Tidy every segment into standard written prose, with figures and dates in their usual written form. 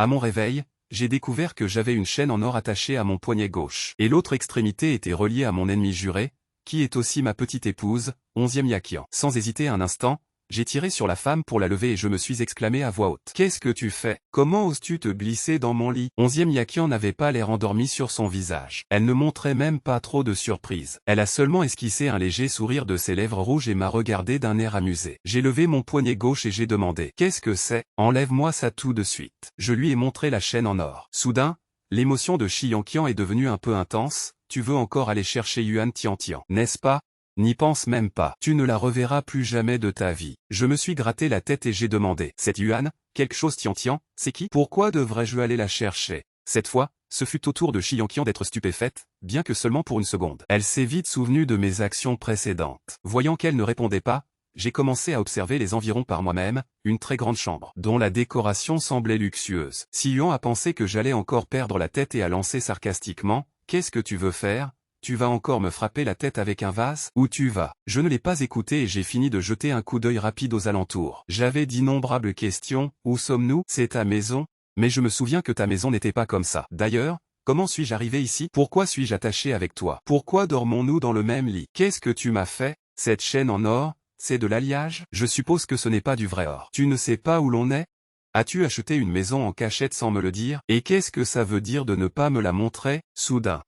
À mon réveil, j'ai découvert que j'avais une chaîne en or attachée à mon poignet gauche. Et l'autre extrémité était reliée à mon ennemi juré, qui est aussi ma petite épouse, 11e Yakian. Sans hésiter un instant, j'ai tiré sur la femme pour la lever et je me suis exclamé à voix haute. « Qu'est-ce que tu fais? Comment oses-tu te glisser dans mon lit ?» 11e Yakian n'avait pas l'air endormi sur son visage. Elle ne montrait même pas trop de surprise. Elle a seulement esquissé un léger sourire de ses lèvres rouges et m'a regardé d'un air amusé. J'ai levé mon poignet gauche et j'ai demandé « Qu'est-ce que c'est? Enlève-moi ça tout de suite. » Je lui ai montré la chaîne en or. Soudain, l'émotion de Shi Yanqian est devenue un peu intense. « Tu veux encore aller chercher Yuan Tiantian, n'est-ce pas? N'y pense même pas. Tu ne la reverras plus jamais de ta vie. » Je me suis gratté la tête et j'ai demandé. « Cette Yuan, quelque chose Tiantian, c'est qui? Pourquoi devrais-je aller la chercher ?» Cette fois, ce fut au tour de Shi Yanqian d'être stupéfaite, bien que seulement pour une seconde. Elle s'est vite souvenue de mes actions précédentes. Voyant qu'elle ne répondait pas, j'ai commencé à observer les environs par moi-même, une très grande chambre, dont la décoration semblait luxueuse. Si Yuan a pensé que j'allais encore perdre la tête et a lancé sarcastiquement, « Qu'est-ce que tu veux faire? Tu vas encore me frapper la tête avec un vase? Où tu vas ?» Je ne l'ai pas écouté et j'ai fini de jeter un coup d'œil rapide aux alentours. J'avais d'innombrables questions. Où sommes-nous? C'est ta maison? Mais je me souviens que ta maison n'était pas comme ça. D'ailleurs, comment suis-je arrivé ici? Pourquoi suis-je attaché avec toi? Pourquoi dormons-nous dans le même lit? Qu'est-ce que tu m'as fait? Cette chaîne en or, c'est de l'alliage? Je suppose que ce n'est pas du vrai or. Tu ne sais pas où l'on est? As-tu acheté une maison en cachette sans me le dire? Et qu'est-ce que ça veut dire de ne pas me la montrer? Soudain,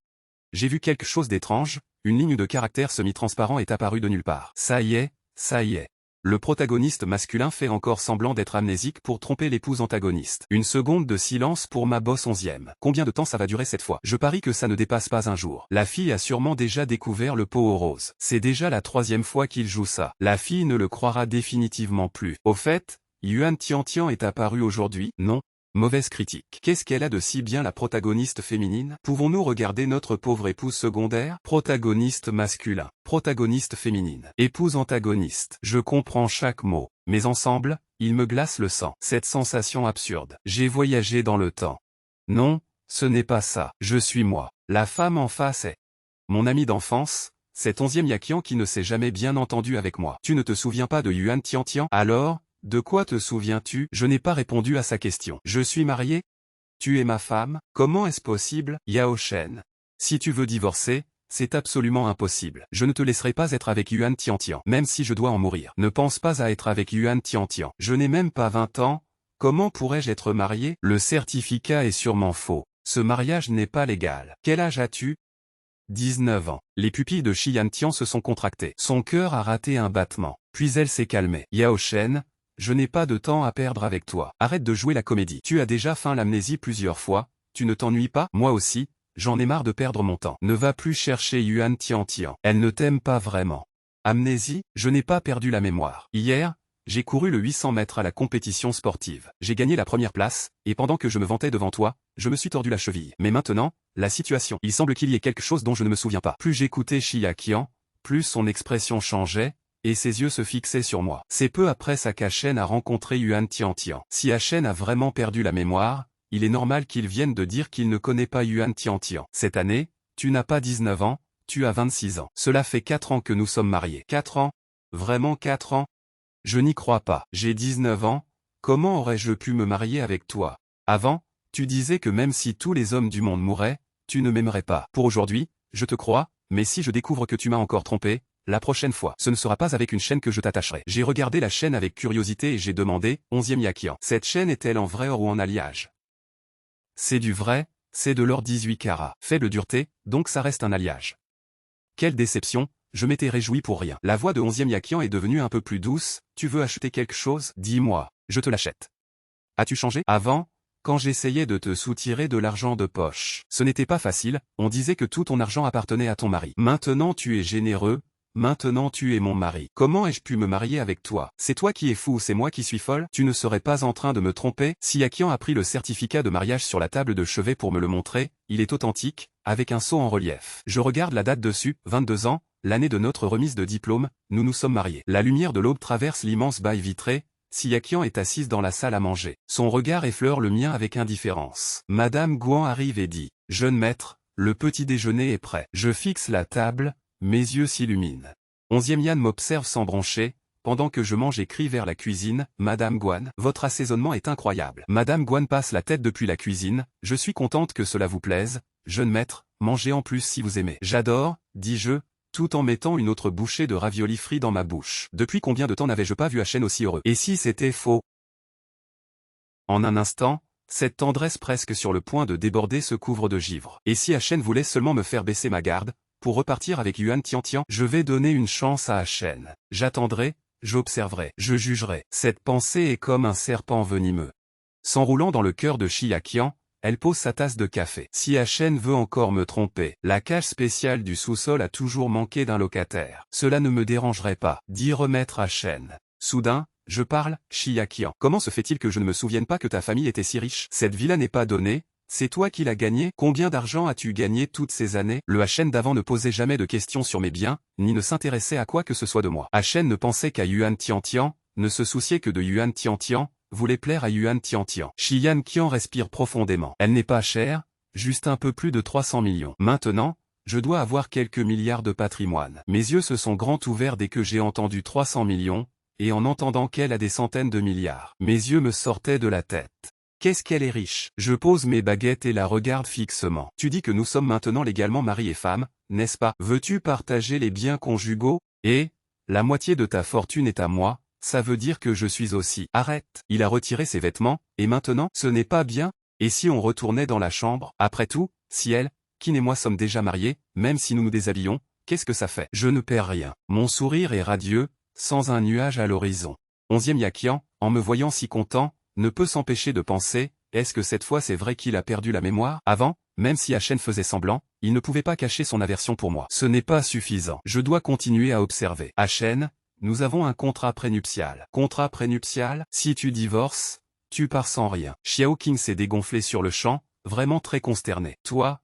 j'ai vu quelque chose d'étrange, une ligne de caractère semi-transparent est apparue de nulle part. Ça y est, ça y est. Le protagoniste masculin fait encore semblant d'être amnésique pour tromper l'épouse antagoniste. Une seconde de silence pour ma bosse 11e. Combien de temps ça va durer cette fois? Je parie que ça ne dépasse pas un jour. La fille a sûrement déjà découvert le pot aux roses. C'est déjà la 3e fois qu'il joue ça. La fille ne le croira définitivement plus. Au fait, Yuan Tiantian est apparu aujourd'hui? Non. Mauvaise critique. Qu'est-ce qu'elle a de si bien la protagoniste féminine? Pouvons-nous regarder notre pauvre épouse secondaire? Protagoniste masculin. Protagoniste féminine. Épouse antagoniste. Je comprends chaque mot. Mais ensemble, il me glace le sang. Cette sensation absurde. J'ai voyagé dans le temps. Non, ce n'est pas ça. Je suis moi. La femme en face est mon ami d'enfance, cet 11e Yakian qui ne s'est jamais bien entendu avec moi. Tu ne te souviens pas de Yuan Tiantian? Alors, de quoi te souviens-tu? Je n'ai pas répondu à sa question. Je suis marié? Tu es ma femme? Comment est-ce possible? Yao Shen. Si tu veux divorcer, c'est absolument impossible. Je ne te laisserai pas être avec Yuan Tiantian, même si je dois en mourir. Ne pense pas à être avec Yuan Tiantian. Je n'ai même pas 20 ans. Comment pourrais-je être marié? Le certificat est sûrement faux. Ce mariage n'est pas légal. Quel âge as-tu? 19 ans. Les pupilles de Shi Yantian se sont contractées. Son cœur a raté un battement. Puis elle s'est calmée. Yao Shen, je n'ai pas de temps à perdre avec toi. Arrête de jouer la comédie. Tu as déjà feint l'amnésie plusieurs fois, tu ne t'ennuies pas? Moi aussi, j'en ai marre de perdre mon temps. Ne va plus chercher Yuan Tiantian. Elle ne t'aime pas vraiment. Amnésie? Je n'ai pas perdu la mémoire. Hier, j'ai couru le 800 mètres à la compétition sportive. J'ai gagné la première place, et pendant que je me vantais devant toi, je me suis tordu la cheville. Mais maintenant, la situation. Il semble qu'il y ait quelque chose dont je ne me souviens pas. Plus j'écoutais Shi Yanqian, plus son expression changeait, et ses yeux se fixaient sur moi. C'est peu après ça qu'Achen a rencontré Yuan Tiantian. Si Achen a vraiment perdu la mémoire, il est normal qu'il vienne de dire qu'il ne connaît pas Yuan Tiantian. Cette année, tu n'as pas 19 ans, tu as 26 ans. Cela fait 4 ans que nous sommes mariés. 4 ans? Vraiment 4 ans? Je n'y crois pas. J'ai 19 ans, comment aurais-je pu me marier avec toi? Avant, tu disais que même si tous les hommes du monde mouraient, tu ne m'aimerais pas. Pour aujourd'hui, je te crois, mais si je découvre que tu m'as encore trompé, la prochaine fois, ce ne sera pas avec une chaîne que je t'attacherai. J'ai regardé la chaîne avec curiosité et j'ai demandé, 11e Yakian. Cette chaîne est-elle en vrai or ou en alliage? C'est du vrai, c'est de l'or 18 carats. Faible dureté, donc ça reste un alliage. Quelle déception, je m'étais réjoui pour rien. La voix de 11e Yakian est devenue un peu plus douce. Tu veux acheter quelque chose? Dis-moi, je te l'achète. As-tu changé? Avant, quand j'essayais de te soutirer de l'argent de poche, ce n'était pas facile, on disait que tout ton argent appartenait à ton mari. Maintenant tu es généreux. Maintenant tu es mon mari. Comment ai-je pu me marier avec toi? C'est toi qui es fou ou c'est moi qui suis folle? Tu ne serais pas en train de me tromper? Si Yakian a pris le certificat de mariage sur la table de chevet pour me le montrer, il est authentique, avec un sceau en relief. Je regarde la date dessus, 22 ans, l'année de notre remise de diplôme, nous nous sommes mariés. La lumière de l'aube traverse l'immense bail vitré, si Yakian est assise dans la salle à manger. Son regard effleure le mien avec indifférence. Madame Guan arrive et dit, « Jeune maître, le petit déjeuner est prêt. » Je fixe la table. Mes yeux s'illuminent. 11e Yan m'observe sans broncher, pendant que je mange et crie vers la cuisine, Madame Guan, votre assaisonnement est incroyable. Madame Guan passe la tête depuis la cuisine, je suis contente que cela vous plaise, jeune maître, mangez en plus si vous aimez. J'adore, dis-je, tout en mettant une autre bouchée de raviolis frits dans ma bouche. Depuis combien de temps n'avais-je pas vu Hachen aussi heureux? Et si c'était faux? En un instant, cette tendresse presque sur le point de déborder se couvre de givre. Et si Hachen voulait seulement me faire baisser ma garde, pour repartir avec Yuan Tiantian, je vais donner une chance à Hachen. J'attendrai, j'observerai, je jugerai. Cette pensée est comme un serpent venimeux. S'enroulant dans le cœur de Xia Qian, elle pose sa tasse de café. Si Hachen veut encore me tromper, la cage spéciale du sous-sol a toujours manqué d'un locataire. Cela ne me dérangerait pas, dit remettre Hachen. Soudain, je parle, Xia Qian. Comment se fait-il que je ne me souvienne pas que ta famille était si riche? Cette villa n'est pas donnée, c'est toi qui l'as gagnée. Combien d'argent as-tu gagné toutes ces années? Le Hachen d'avant ne posait jamais de questions sur mes biens, ni ne s'intéressait à quoi que ce soit de moi. Hachen ne pensait qu'à Yuan Tiantian, ne se souciait que de Yuan Tiantian, voulait plaire à Yuan Tiantian. Xia Qian respire profondément. Elle n'est pas chère, juste un peu plus de 300 millions. Maintenant, je dois avoir quelques milliards de patrimoine. Mes yeux se sont grands ouverts dès que j'ai entendu 300 millions, et en entendant qu'elle a des centaines de milliards. Mes yeux me sortaient de la tête. Qu'est-ce qu'elle est riche? Je pose mes baguettes et la regarde fixement. Tu dis que nous sommes maintenant légalement mari et femme, n'est-ce pas? Veux-tu partager les biens conjugaux? Et la moitié de ta fortune est à moi, ça veut dire que je suis aussi. Arrête. Il a retiré ses vêtements, et maintenant, ce n'est pas bien? Et si on retournait dans la chambre? Après tout, si elle, Qin et moi sommes déjà mariés, même si nous nous déshabillons, qu'est-ce que ça fait? Je ne perds rien. Mon sourire est radieux, sans un nuage à l'horizon. 11e Yaqian, en me voyant si content, ne peut s'empêcher de penser, est-ce que cette fois c'est vrai qu'il a perdu la mémoire? Avant, même si Hachen faisait semblant, il ne pouvait pas cacher son aversion pour moi. Ce n'est pas suffisant. Je dois continuer à observer. Hachen, nous avons un contrat prénuptial. Contrat prénuptial? Si tu divorces, tu pars sans rien. Xiao Qing s'est dégonflé sur le champ, vraiment très consterné. Toi,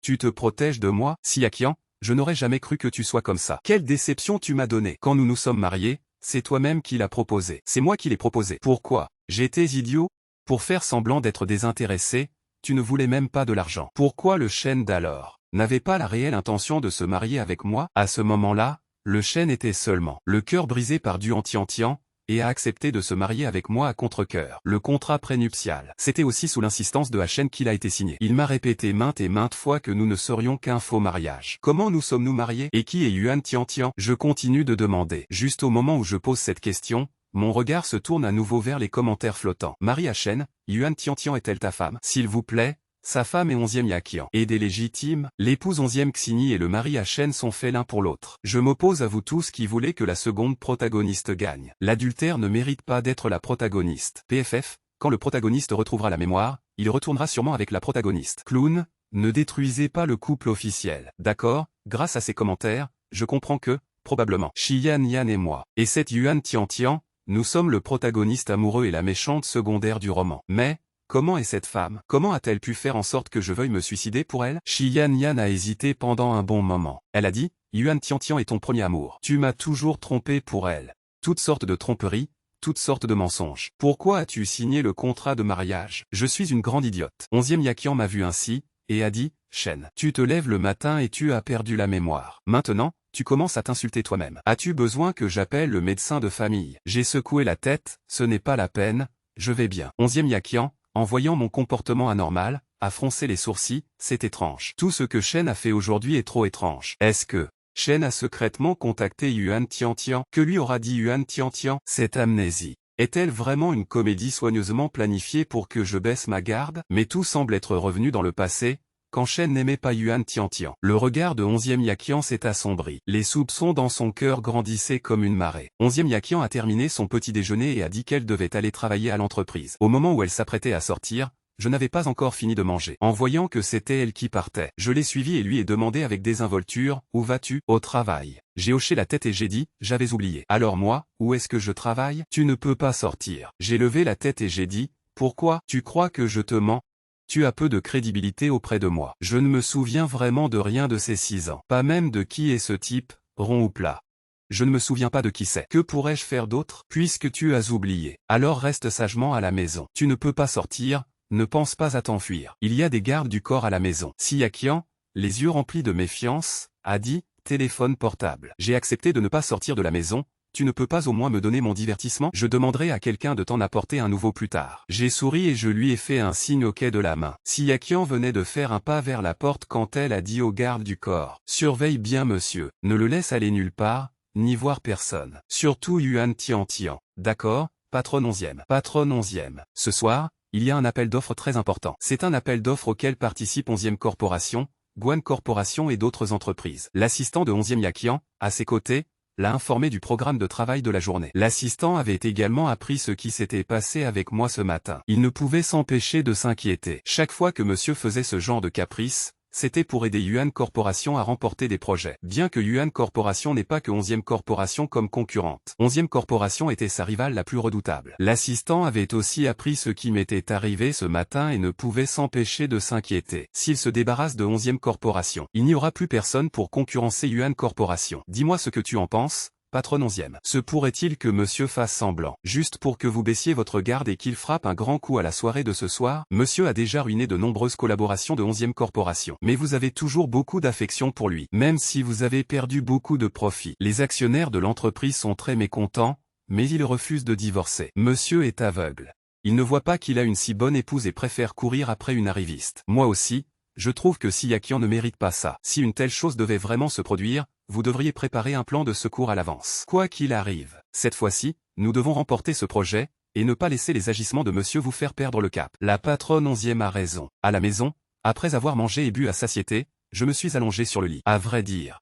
tu te protèges de moi? Xia Qian, je n'aurais jamais cru que tu sois comme ça. Quelle déception tu m'as donnée. Quand nous nous sommes mariés, c'est toi-même qui l'as proposé. C'est moi qui l'ai proposé. Pourquoi? J'étais idiot? Pour faire semblant d'être désintéressé, tu ne voulais même pas de l'argent. Pourquoi le chêne d'alors n'avait pas la réelle intention de se marier avec moi? À ce moment-là, le chêne était seulement le cœur brisé par Duan Tiantian, et a accepté de se marier avec moi à contre-cœur. Le contrat prénuptial. C'était aussi sous l'insistance de Hachen qu'il a été signé. Il m'a répété maintes et maintes fois que nous ne serions qu'un faux mariage. Comment nous sommes-nous mariés? Et qui est Yuan Tiantian? Je continue de demander. Juste au moment où je pose cette question, mon regard se tourne à nouveau vers les commentaires flottants. Marie Hachen, Yuan Tiantian est-elle ta femme? S'il vous plaît. Sa femme est 11e Yaqian. Et des légitimes, l'épouse 11e Xini et le mari Hachen sont faits l'un pour l'autre. Je m'oppose à vous tous qui voulez que la seconde protagoniste gagne. L'adultère ne mérite pas d'être la protagoniste. PFF, quand le protagoniste retrouvera la mémoire, il retournera sûrement avec la protagoniste. Clown, ne détruisez pas le couple officiel. D'accord, grâce à ces commentaires, je comprends que, probablement, Xian Yan et moi, et cette Yuan Tiantian, nous sommes le protagoniste amoureux et la méchante secondaire du roman. Mais, comment est cette femme? Comment a-t-elle pu faire en sorte que je veuille me suicider pour elle? Xian Yan a hésité pendant un bon moment. Elle a dit, Yuan Tiantian est ton premier amour. Tu m'as toujours trompé pour elle. Toutes sortes de tromperies, toutes sortes de mensonges. Pourquoi as-tu signé le contrat de mariage? Je suis une grande idiote. 11e Yaqian m'a vu ainsi, et a dit, Shen, tu te lèves le matin et tu as perdu la mémoire. Maintenant, tu commences à t'insulter toi-même. As-tu besoin que j'appelle le médecin de famille? J'ai secoué la tête, ce n'est pas la peine, je vais bien. 11e Yaqian, en voyant mon comportement anormal, a froncé les sourcils, c'est étrange. Tout ce que Shen a fait aujourd'hui est trop étrange. Est-ce que Shen a secrètement contacté Yuan Tiantian? Que lui aura dit Yuan Tiantian? Cette amnésie est-elle vraiment une comédie soigneusement planifiée pour que je baisse ma garde? Mais tout semble être revenu dans le passé, quand Shen n'aimait pas Yuan Tiantian. Le regard de 11e Yaqian s'est assombri. Les soupçons dans son cœur grandissaient comme une marée. 11e Yaqian a terminé son petit déjeuner et a dit qu'elle devait aller travailler à l'entreprise. Au moment où elle s'apprêtait à sortir, je n'avais pas encore fini de manger. En voyant que c'était elle qui partait, je l'ai suivie et lui ai demandé avec désinvolture, où vas-tu? Au travail. J'ai hoché la tête et j'ai dit, j'avais oublié. Alors moi, où est-ce que je travaille? Tu ne peux pas sortir. J'ai levé la tête et j'ai dit, pourquoi? Tu crois que je te mens? Tu as peu de crédibilité auprès de moi. Je ne me souviens vraiment de rien de ces 6 ans. Pas même de qui est ce type, rond ou plat. Je ne me souviens pas de qui c'est. Que pourrais-je faire d'autre? Puisque tu as oublié. Alors reste sagement à la maison. Tu ne peux pas sortir, ne pense pas à t'enfuir. Il y a des gardes du corps à la maison. Xia Qian, les yeux remplis de méfiance, a dit, téléphone portable. J'ai accepté de ne pas sortir de la maison, tu ne peux pas au moins me donner mon divertissement? Je demanderai à quelqu'un de t'en apporter un nouveau plus tard. J'ai souri et je lui ai fait un signe OK de la main. Siakian venait de faire un pas vers la porte quand elle a dit au garde du corps. Surveille bien monsieur, ne le laisse aller nulle part, ni voir personne. Surtout Yuan Tiantian. D'accord, patronne 11e. Patronne 11e. Ce soir, il y a un appel d'offres très important. C'est un appel d'offres auquel participe 11e Corporation, Guan Corporation et d'autres entreprises. L'assistant de 11e Yakian, à ses côtés, l'a informé du programme de travail de la journée. L'assistant avait également appris ce qui s'était passé avec moi ce matin. Il ne pouvait s'empêcher de s'inquiéter. Chaque fois que monsieur faisait ce genre de caprice, c'était pour aider Yuan Corporation à remporter des projets. Bien que Yuan Corporation n'ait pas que 11e Corporation comme concurrente. 11e Corporation était sa rivale la plus redoutable. L'assistant avait aussi appris ce qui m'était arrivé ce matin et ne pouvait s'empêcher de s'inquiéter. S'il se débarrasse de 11e Corporation, il n'y aura plus personne pour concurrencer Yuan Corporation. Dis-moi ce que tu en penses, patronne 11e. Se pourrait-il que monsieur fasse semblant, juste pour que vous baissiez votre garde et qu'il frappe un grand coup à la soirée de ce soir? Monsieur a déjà ruiné de nombreuses collaborations de 11e Corporation. Mais vous avez toujours beaucoup d'affection pour lui, même si vous avez perdu beaucoup de profits. Les actionnaires de l'entreprise sont très mécontents, mais ils refusent de divorcer. Monsieur est aveugle. Il ne voit pas qu'il a une si bonne épouse et préfère courir après une arriviste. Moi aussi, je trouve que Siakian ne mérite pas ça. Si une telle chose devait vraiment se produire, vous devriez préparer un plan de secours à l'avance. Quoi qu'il arrive, cette fois-ci, nous devons remporter ce projet, et ne pas laisser les agissements de monsieur vous faire perdre le cap. La patronne 11e a raison. À la maison, après avoir mangé et bu à satiété, je me suis allongé sur le lit. À vrai dire,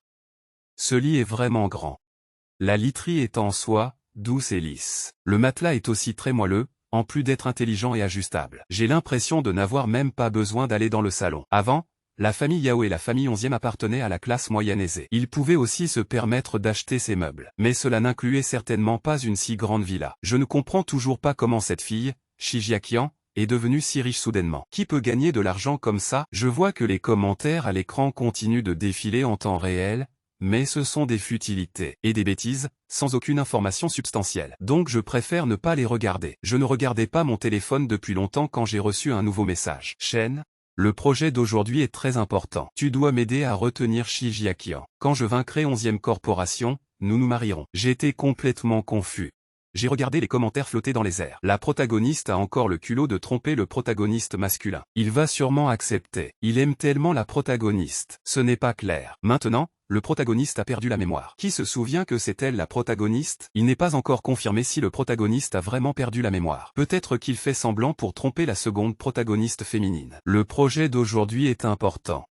ce lit est vraiment grand. La literie est en soie, douce et lisse. Le matelas est aussi très moelleux, en plus d'être intelligent et ajustable. J'ai l'impression de n'avoir même pas besoin d'aller dans le salon. Avant, la famille Yao et la famille 11e appartenaient à la classe moyenne aisée. Ils pouvaient aussi se permettre d'acheter ces meubles. Mais cela n'incluait certainement pas une si grande villa. Je ne comprends toujours pas comment cette fille, Shijiakian, est devenue si riche soudainement. Qui peut gagner de l'argent comme ça? Je vois que les commentaires à l'écran continuent de défiler en temps réel, mais ce sont des futilités et des bêtises, sans aucune information substantielle. Donc je préfère ne pas les regarder. Je ne regardais pas mon téléphone depuis longtemps quand j'ai reçu un nouveau message. Chen, le projet d'aujourd'hui est très important. Tu dois m'aider à retenir Shijiakian. Quand je vaincrai 11e Corporation, nous nous marierons. J'étais complètement confus. J'ai regardé les commentaires flotter dans les airs. La protagoniste a encore le culot de tromper le protagoniste masculin. Il va sûrement accepter. Il aime tellement la protagoniste. Ce n'est pas clair. Maintenant, le protagoniste a perdu la mémoire. Qui se souvient que c'est elle la protagoniste? Il n'est pas encore confirmé si le protagoniste a vraiment perdu la mémoire. Peut-être qu'il fait semblant pour tromper la seconde protagoniste féminine. Le projet d'aujourd'hui est important.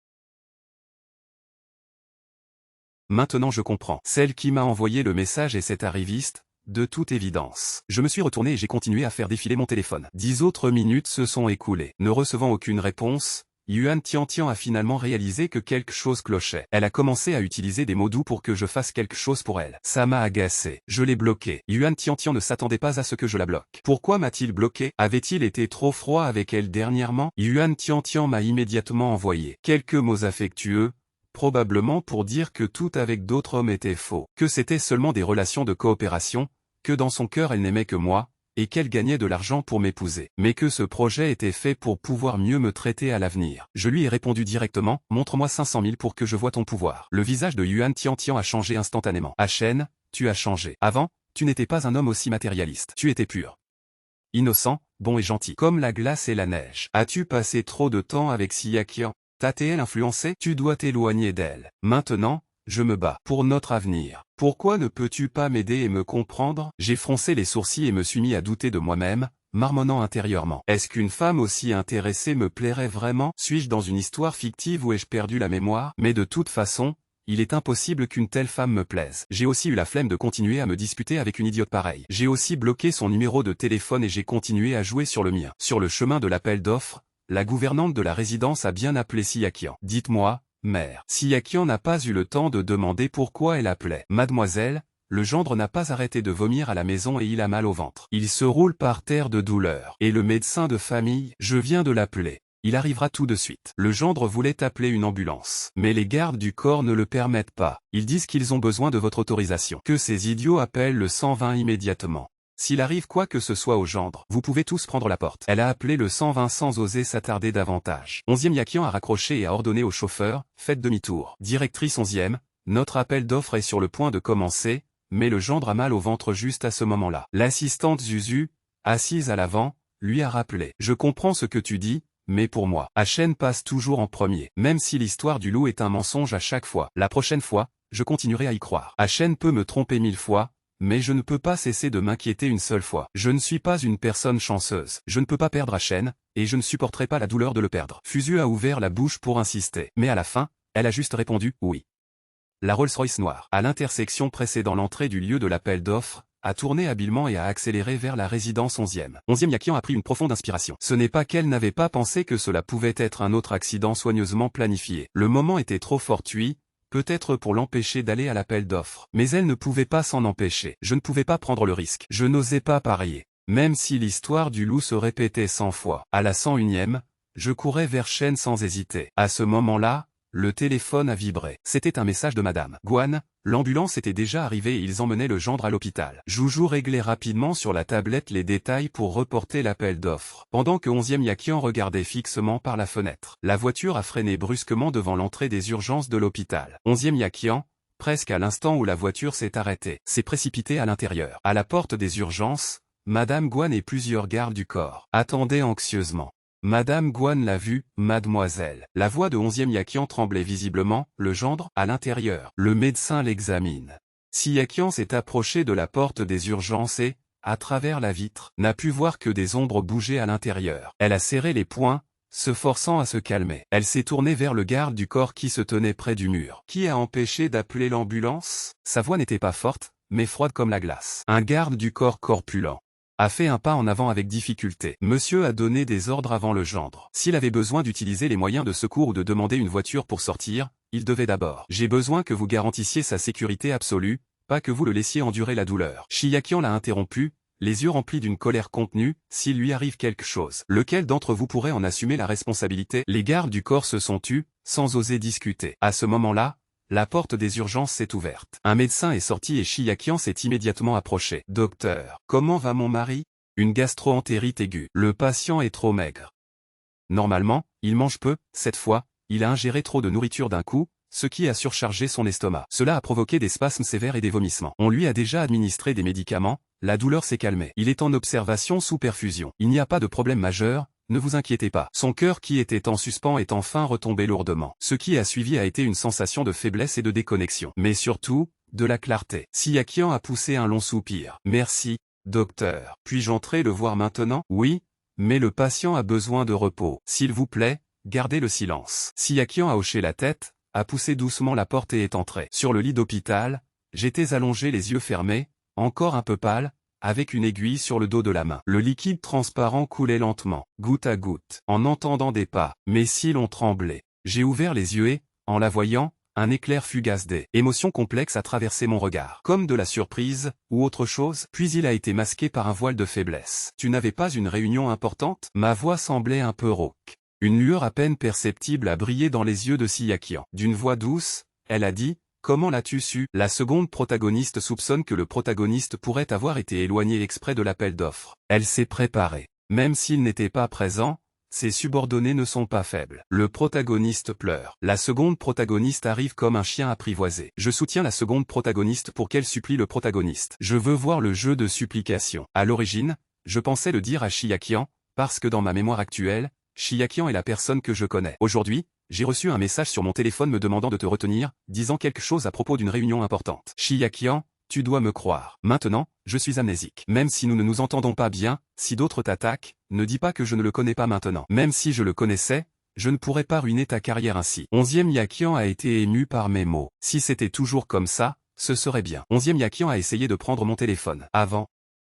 Maintenant je comprends. Celle qui m'a envoyé le message est cette arriviste, de toute évidence. Je me suis retourné et j'ai continué à faire défiler mon téléphone. 10 autres minutes se sont écoulées. Ne recevant aucune réponse, Yuan Tiantian a finalement réalisé que quelque chose clochait. Elle a commencé à utiliser des mots doux pour que je fasse quelque chose pour elle. Ça m'a agacé. Je l'ai bloqué. Yuan Tiantian ne s'attendait pas à ce que je la bloque. Pourquoi m'a-t-il bloqué? Avait-il été trop froid avec elle dernièrement? Yuan Tiantian m'a immédiatement envoyé quelques mots affectueux, probablement pour dire que tout avec d'autres hommes était faux, que c'était seulement des relations de coopération, que dans son cœur elle n'aimait que moi, et qu'elle gagnait de l'argent pour m'épouser, mais que ce projet était fait pour pouvoir mieux me traiter à l'avenir. Je lui ai répondu directement, montre-moi 500 000 pour que je voie ton pouvoir. Le visage de Yuan Tiantian a changé instantanément. Ah Chen, tu as changé. Avant, tu n'étais pas un homme aussi matérialiste. Tu étais pur, innocent, bon et gentil, comme la glace et la neige. As-tu passé trop de temps avec Siakian? T'a-t-elle influencé? Tu dois t'éloigner d'elle. Maintenant, je me bats pour notre avenir. Pourquoi ne peux-tu pas m'aider et me comprendre? J'ai froncé les sourcils et me suis mis à douter de moi-même, marmonnant intérieurement. Est-ce qu'une femme aussi intéressée me plairait vraiment? Suis-je dans une histoire fictive ou ai-je perdu la mémoire? Mais de toute façon, il est impossible qu'une telle femme me plaise. J'ai aussi eu la flemme de continuer à me disputer avec une idiote pareille. J'ai aussi bloqué son numéro de téléphone et j'ai continué à jouer sur le mien. Sur le chemin de l'appel d'offres, la gouvernante de la résidence a bien appelé Siakian. Dites-moi, mère. Siakian n'a pas eu le temps de demander pourquoi elle appelait. Mademoiselle, le gendre n'a pas arrêté de vomir à la maison et il a mal au ventre. Il se roule par terre de douleur. Et le médecin de famille, je viens de l'appeler. Il arrivera tout de suite. Le gendre voulait appeler une ambulance. Mais les gardes du corps ne le permettent pas. Ils disent qu'ils ont besoin de votre autorisation. Que ces idiots appellent le 120 immédiatement. S'il arrive quoi que ce soit au gendre, vous pouvez tous prendre la porte. Elle a appelé le 120 sans oser s'attarder davantage. 11e Yakian a raccroché et a ordonné au chauffeur, faites demi-tour. Directrice 11e, notre appel d'offres est sur le point de commencer, mais le gendre a mal au ventre juste à ce moment-là. L'assistante Zuzu, assise à l'avant, lui a rappelé. Je comprends ce que tu dis, mais pour moi, Achen passe toujours en premier. Même si l'histoire du loup est un mensonge à chaque fois. La prochaine fois, je continuerai à y croire. Achen peut me tromper 1000 fois, mais je ne peux pas cesser de m'inquiéter une seule fois. Je ne suis pas une personne chanceuse. Je ne peux pas perdre Achen, et je ne supporterai pas la douleur de le perdre. Fuzu a ouvert la bouche pour insister. Mais à la fin, elle a juste répondu « oui ». La Rolls-Royce noire, à l'intersection précédant l'entrée du lieu de l'appel d'offres, a tourné habilement et a accéléré vers la résidence 11e. 11e Yakian a pris une profonde inspiration. Ce n'est pas qu'elle n'avait pas pensé que cela pouvait être un autre accident soigneusement planifié. Le moment était trop fortuit, peut-être pour l'empêcher d'aller à l'appel d'offres. Mais elle ne pouvait pas s'en empêcher. Je ne pouvais pas prendre le risque. Je n'osais pas parier. Même si l'histoire du loup se répétait 100 fois. À la 101e, je courais vers Shen sans hésiter. À ce moment-là, le téléphone a vibré. C'était un message de Madame Guan. L'ambulance était déjà arrivée et ils emmenaient le gendre à l'hôpital. Joujou réglait rapidement sur la tablette les détails pour reporter l'appel d'offres. Pendant que 11e Yakian regardait fixement par la fenêtre. La voiture a freiné brusquement devant l'entrée des urgences de l'hôpital. 11e Yakian, presque à l'instant où la voiture s'est arrêtée, s'est précipité à l'intérieur. À la porte des urgences, Madame Guan et plusieurs gardes du corps attendaient anxieusement. Madame Guan l'a vu, mademoiselle. La voix de 11e Yakian tremblait visiblement, le gendre, à l'intérieur. Le médecin l'examine. Si Yakian s'est approché de la porte des urgences et, à travers la vitre, n'a pu voir que des ombres bouger à l'intérieur. Elle a serré les poings, se forçant à se calmer. Elle s'est tournée vers le garde du corps qui se tenait près du mur. Qui a empêché d'appeler l'ambulance? Sa voix n'était pas forte, mais froide comme la glace. Un garde du corps corpulent a fait un pas en avant avec difficulté. Monsieur a donné des ordres avant le gendre. S'il avait besoin d'utiliser les moyens de secours ou de demander une voiture pour sortir, il devait d'abord. J'ai besoin que vous garantissiez sa sécurité absolue, pas que vous le laissiez endurer la douleur. Shi Yakian l'a interrompu, les yeux remplis d'une colère contenue. S'il lui arrive quelque chose, lequel d'entre vous pourrait en assumer la responsabilité? Les gardes du corps se sont tus, sans oser discuter. À ce moment-là, la porte des urgences s'est ouverte. Un médecin est sorti et Shi Yakian s'est immédiatement approché. « Docteur, comment va mon mari ?» Une gastro-entérite aiguë. Le patient est trop maigre. Normalement, il mange peu. Cette fois, il a ingéré trop de nourriture d'un coup, ce qui a surchargé son estomac. Cela a provoqué des spasmes sévères et des vomissements. On lui a déjà administré des médicaments, la douleur s'est calmée. Il est en observation sous perfusion. Il n'y a pas de problème majeur. Ne vous inquiétez pas. Son cœur qui était en suspens est enfin retombé lourdement. Ce qui a suivi a été une sensation de faiblesse et de déconnexion. Mais surtout, de la clarté. Si Yakian a poussé un long soupir. « Merci, docteur. Puis-je entrer le voir maintenant? » « Oui, mais le patient a besoin de repos. S'il vous plaît, gardez le silence. » Si Yakian a hoché la tête, a poussé doucement la porte et est entré. Sur le lit d'hôpital, j'étais allongé les yeux fermés, encore un peu pâle, avec une aiguille sur le dos de la main. Le liquide transparent coulait lentement, goutte à goutte, en entendant des pas. Mes cils ont tremblé. J'ai ouvert les yeux et, en la voyant, un éclair fugace d'émotions complexes a traversé mon regard. Comme de la surprise, ou autre chose, puis il a été masqué par un voile de faiblesse. « Tu n'avais pas une réunion importante ?» Ma voix semblait un peu rauque. Une lueur à peine perceptible a brillé dans les yeux de Si Yakian. D'une voix douce, elle a dit: comment l'as-tu su? La seconde protagoniste soupçonne que le protagoniste pourrait avoir été éloigné exprès de l'appel d'offres. Elle s'est préparée. Même s'il n'était pas présent, ses subordonnés ne sont pas faibles. Le protagoniste pleure. La seconde protagoniste arrive comme un chien apprivoisé. Je soutiens la seconde protagoniste pour qu'elle supplie le protagoniste. Je veux voir le jeu de supplication. À l'origine, je pensais le dire à Shi Yakian, parce que dans ma mémoire actuelle, Shi Yakian est la personne que je connais. Aujourd'hui, j'ai reçu un message sur mon téléphone me demandant de te retenir, disant quelque chose à propos d'une réunion importante. Shi Yakian, tu dois me croire. Maintenant, je suis amnésique. Même si nous ne nous entendons pas bien, si d'autres t'attaquent, ne dis pas que je ne le connais pas maintenant. Même si je le connaissais, je ne pourrais pas ruiner ta carrière ainsi. 11e Yakian a été ému par mes mots. Si c'était toujours comme ça, ce serait bien. 11e Yakian a essayé de prendre mon téléphone. Avant,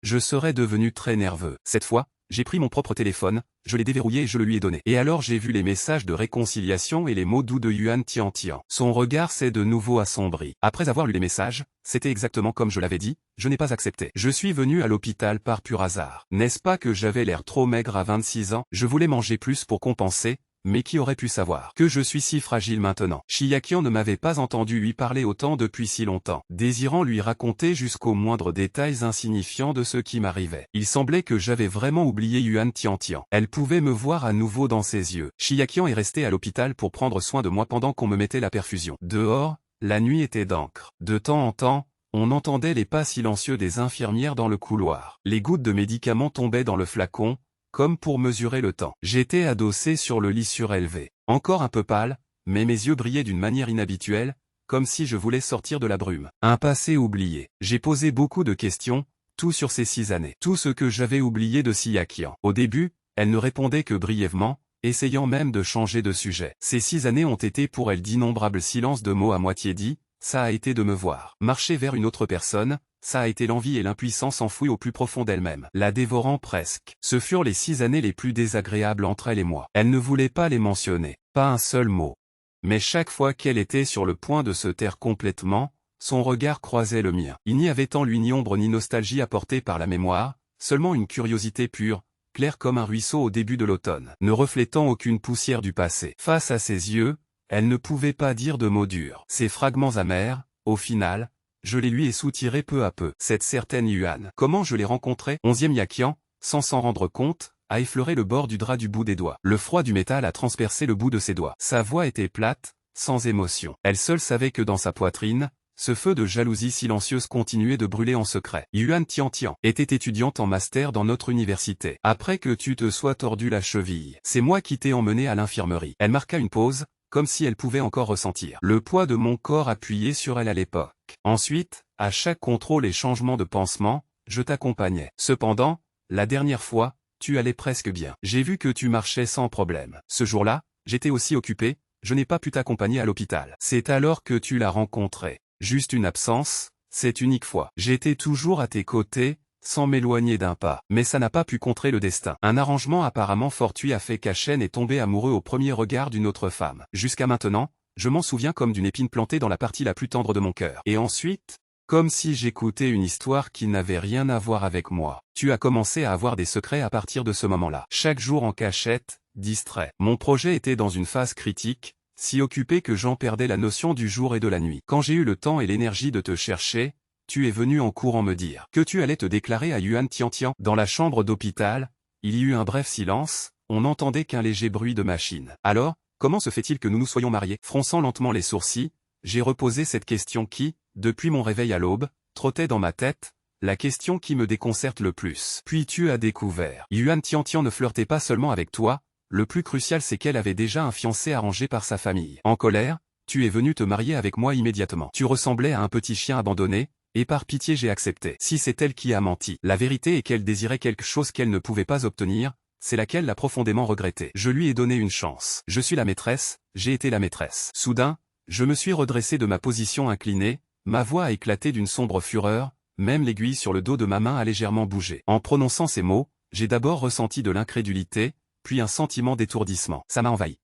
je serais devenu très nerveux. Cette fois, j'ai pris mon propre téléphone, je l'ai déverrouillé et je le lui ai donné. Et alors j'ai vu les messages de réconciliation et les mots doux de Yuan Tiantian. Son regard s'est de nouveau assombri. Après avoir lu les messages, c'était exactement comme je l'avais dit, je n'ai pas accepté. Je suis venu à l'hôpital par pur hasard. N'est-ce pas que j'avais l'air trop maigre à 26 ans? Je voulais manger plus pour compenser, mais qui aurait pu savoir que je suis si fragile maintenant? Shi Yakian ne m'avait pas entendu lui parler autant depuis si longtemps, désirant lui raconter jusqu'aux moindres détails insignifiants de ce qui m'arrivait. Il semblait que j'avais vraiment oublié Yuan Tiantian. Elle pouvait me voir à nouveau dans ses yeux. Shi Yakian est resté à l'hôpital pour prendre soin de moi pendant qu'on me mettait la perfusion. Dehors, la nuit était d'encre. De temps en temps, on entendait les pas silencieux des infirmières dans le couloir. Les gouttes de médicaments tombaient dans le flacon, comme pour mesurer le temps. J'étais adossé sur le lit surélevé. Encore un peu pâle, mais mes yeux brillaient d'une manière inhabituelle, comme si je voulais sortir de la brume. Un passé oublié. J'ai posé beaucoup de questions, tout sur ces 6 années. Tout ce que j'avais oublié de Siakian. Au début, elle ne répondait que brièvement, essayant même de changer de sujet. Ces 6 années ont été pour elle d'innombrables silences de mots à moitié dits. Ça a été de me voir marcher vers une autre personne, ça a été l'envie et l'impuissance enfouies au plus profond d'elle-même, la dévorant presque. Ce furent les 6 années les plus désagréables entre elle et moi. Elle ne voulait pas les mentionner, pas un seul mot. Mais chaque fois qu'elle était sur le point de se taire complètement, son regard croisait le mien. Il n'y avait tant lui ni ombre ni nostalgie apportée par la mémoire, seulement une curiosité pure, claire comme un ruisseau au début de l'automne, ne reflétant aucune poussière du passé. Face à ses yeux, elle ne pouvait pas dire de mots durs. Ces fragments amers, au final, je les lui ai soutirés peu à peu. Cette certaine Yuan. Comment je l'ai rencontrée? 11e Yakian, sans s'en rendre compte, a effleuré le bord du drap du bout des doigts. Le froid du métal a transpercé le bout de ses doigts. Sa voix était plate, sans émotion. Elle seule savait que dans sa poitrine, ce feu de jalousie silencieuse continuait de brûler en secret. Yuan Tiantian était étudiante en master dans notre université. Après que tu te sois tordu la cheville, c'est moi qui t'ai emmené à l'infirmerie. Elle marqua une pause, comme si elle pouvait encore ressentir le poids de mon corps appuyé sur elle à l'époque. Ensuite, à chaque contrôle et changement de pansement, je t'accompagnais. Cependant, la dernière fois, tu allais presque bien. J'ai vu que tu marchais sans problème. Ce jour-là, j'étais aussi occupé, je n'ai pas pu t'accompagner à l'hôpital. C'est alors que tu l'as rencontré. Juste une absence, cette unique fois. J'étais toujours à tes côtés, sans m'éloigner d'un pas. Mais ça n'a pas pu contrer le destin. Un arrangement apparemment fortuit a fait qu'Achen est tombé amoureux au premier regard d'une autre femme. Jusqu'à maintenant, je m'en souviens comme d'une épine plantée dans la partie la plus tendre de mon cœur. Et ensuite, comme si j'écoutais une histoire qui n'avait rien à voir avec moi. Tu as commencé à avoir des secrets à partir de ce moment-là. Chaque jour en cachette, distrait. Mon projet était dans une phase critique, si occupé que j'en perdais la notion du jour et de la nuit. Quand j'ai eu le temps et l'énergie de te chercher, tu es venu en courant me dire que tu allais te déclarer à Yuan Tiantian. Dans la chambre d'hôpital, il y eut un bref silence, on n'entendait qu'un léger bruit de machine. Alors, comment se fait-il que nous nous soyons mariés? Fronçant lentement les sourcils, j'ai reposé cette question qui, depuis mon réveil à l'aube, trottait dans ma tête, la question qui me déconcerte le plus. Puis tu as découvert. Yuan Tiantian ne flirtait pas seulement avec toi, le plus crucial c'est qu'elle avait déjà un fiancé arrangé par sa famille. En colère, tu es venu te marier avec moi immédiatement. Tu ressemblais à un petit chien abandonné, et par pitié j'ai accepté. Si c'est elle qui a menti, la vérité est qu'elle désirait quelque chose qu'elle ne pouvait pas obtenir, c'est laquelle l'a profondément regretté. Je lui ai donné une chance. Je suis la maîtresse, j'ai été la maîtresse. Soudain, je me suis redressé de ma position inclinée, ma voix a éclaté d'une sombre fureur, même l'aiguille sur le dos de ma main a légèrement bougé. En prononçant ces mots, j'ai d'abord ressenti de l'incrédulité, puis un sentiment d'étourdissement. Ça m'a envahi.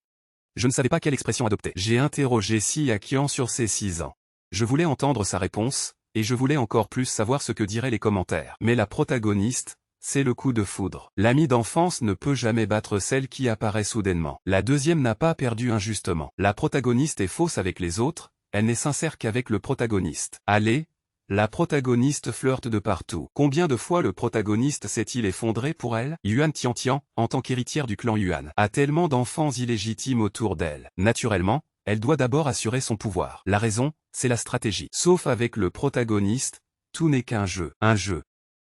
Je ne savais pas quelle expression adopter. J'ai interrogé Siakian sur ses 6 ans. Je voulais entendre sa réponse, et je voulais encore plus savoir ce que diraient les commentaires. Mais la protagoniste, c'est le coup de foudre. L'amie d'enfance ne peut jamais battre celle qui apparaît soudainement. La deuxième n'a pas perdu injustement. La protagoniste est fausse avec les autres, elle n'est sincère qu'avec le protagoniste. Allez, la protagoniste flirte de partout. Combien de fois le protagoniste s'est-il effondré pour elle? Yuan Tiantian, en tant qu'héritière du clan Yuan, a tellement d'enfants illégitimes autour d'elle. Naturellement, elle doit d'abord assurer son pouvoir. La raison, c'est la stratégie. Sauf avec le protagoniste, tout n'est qu'un jeu. Un jeu.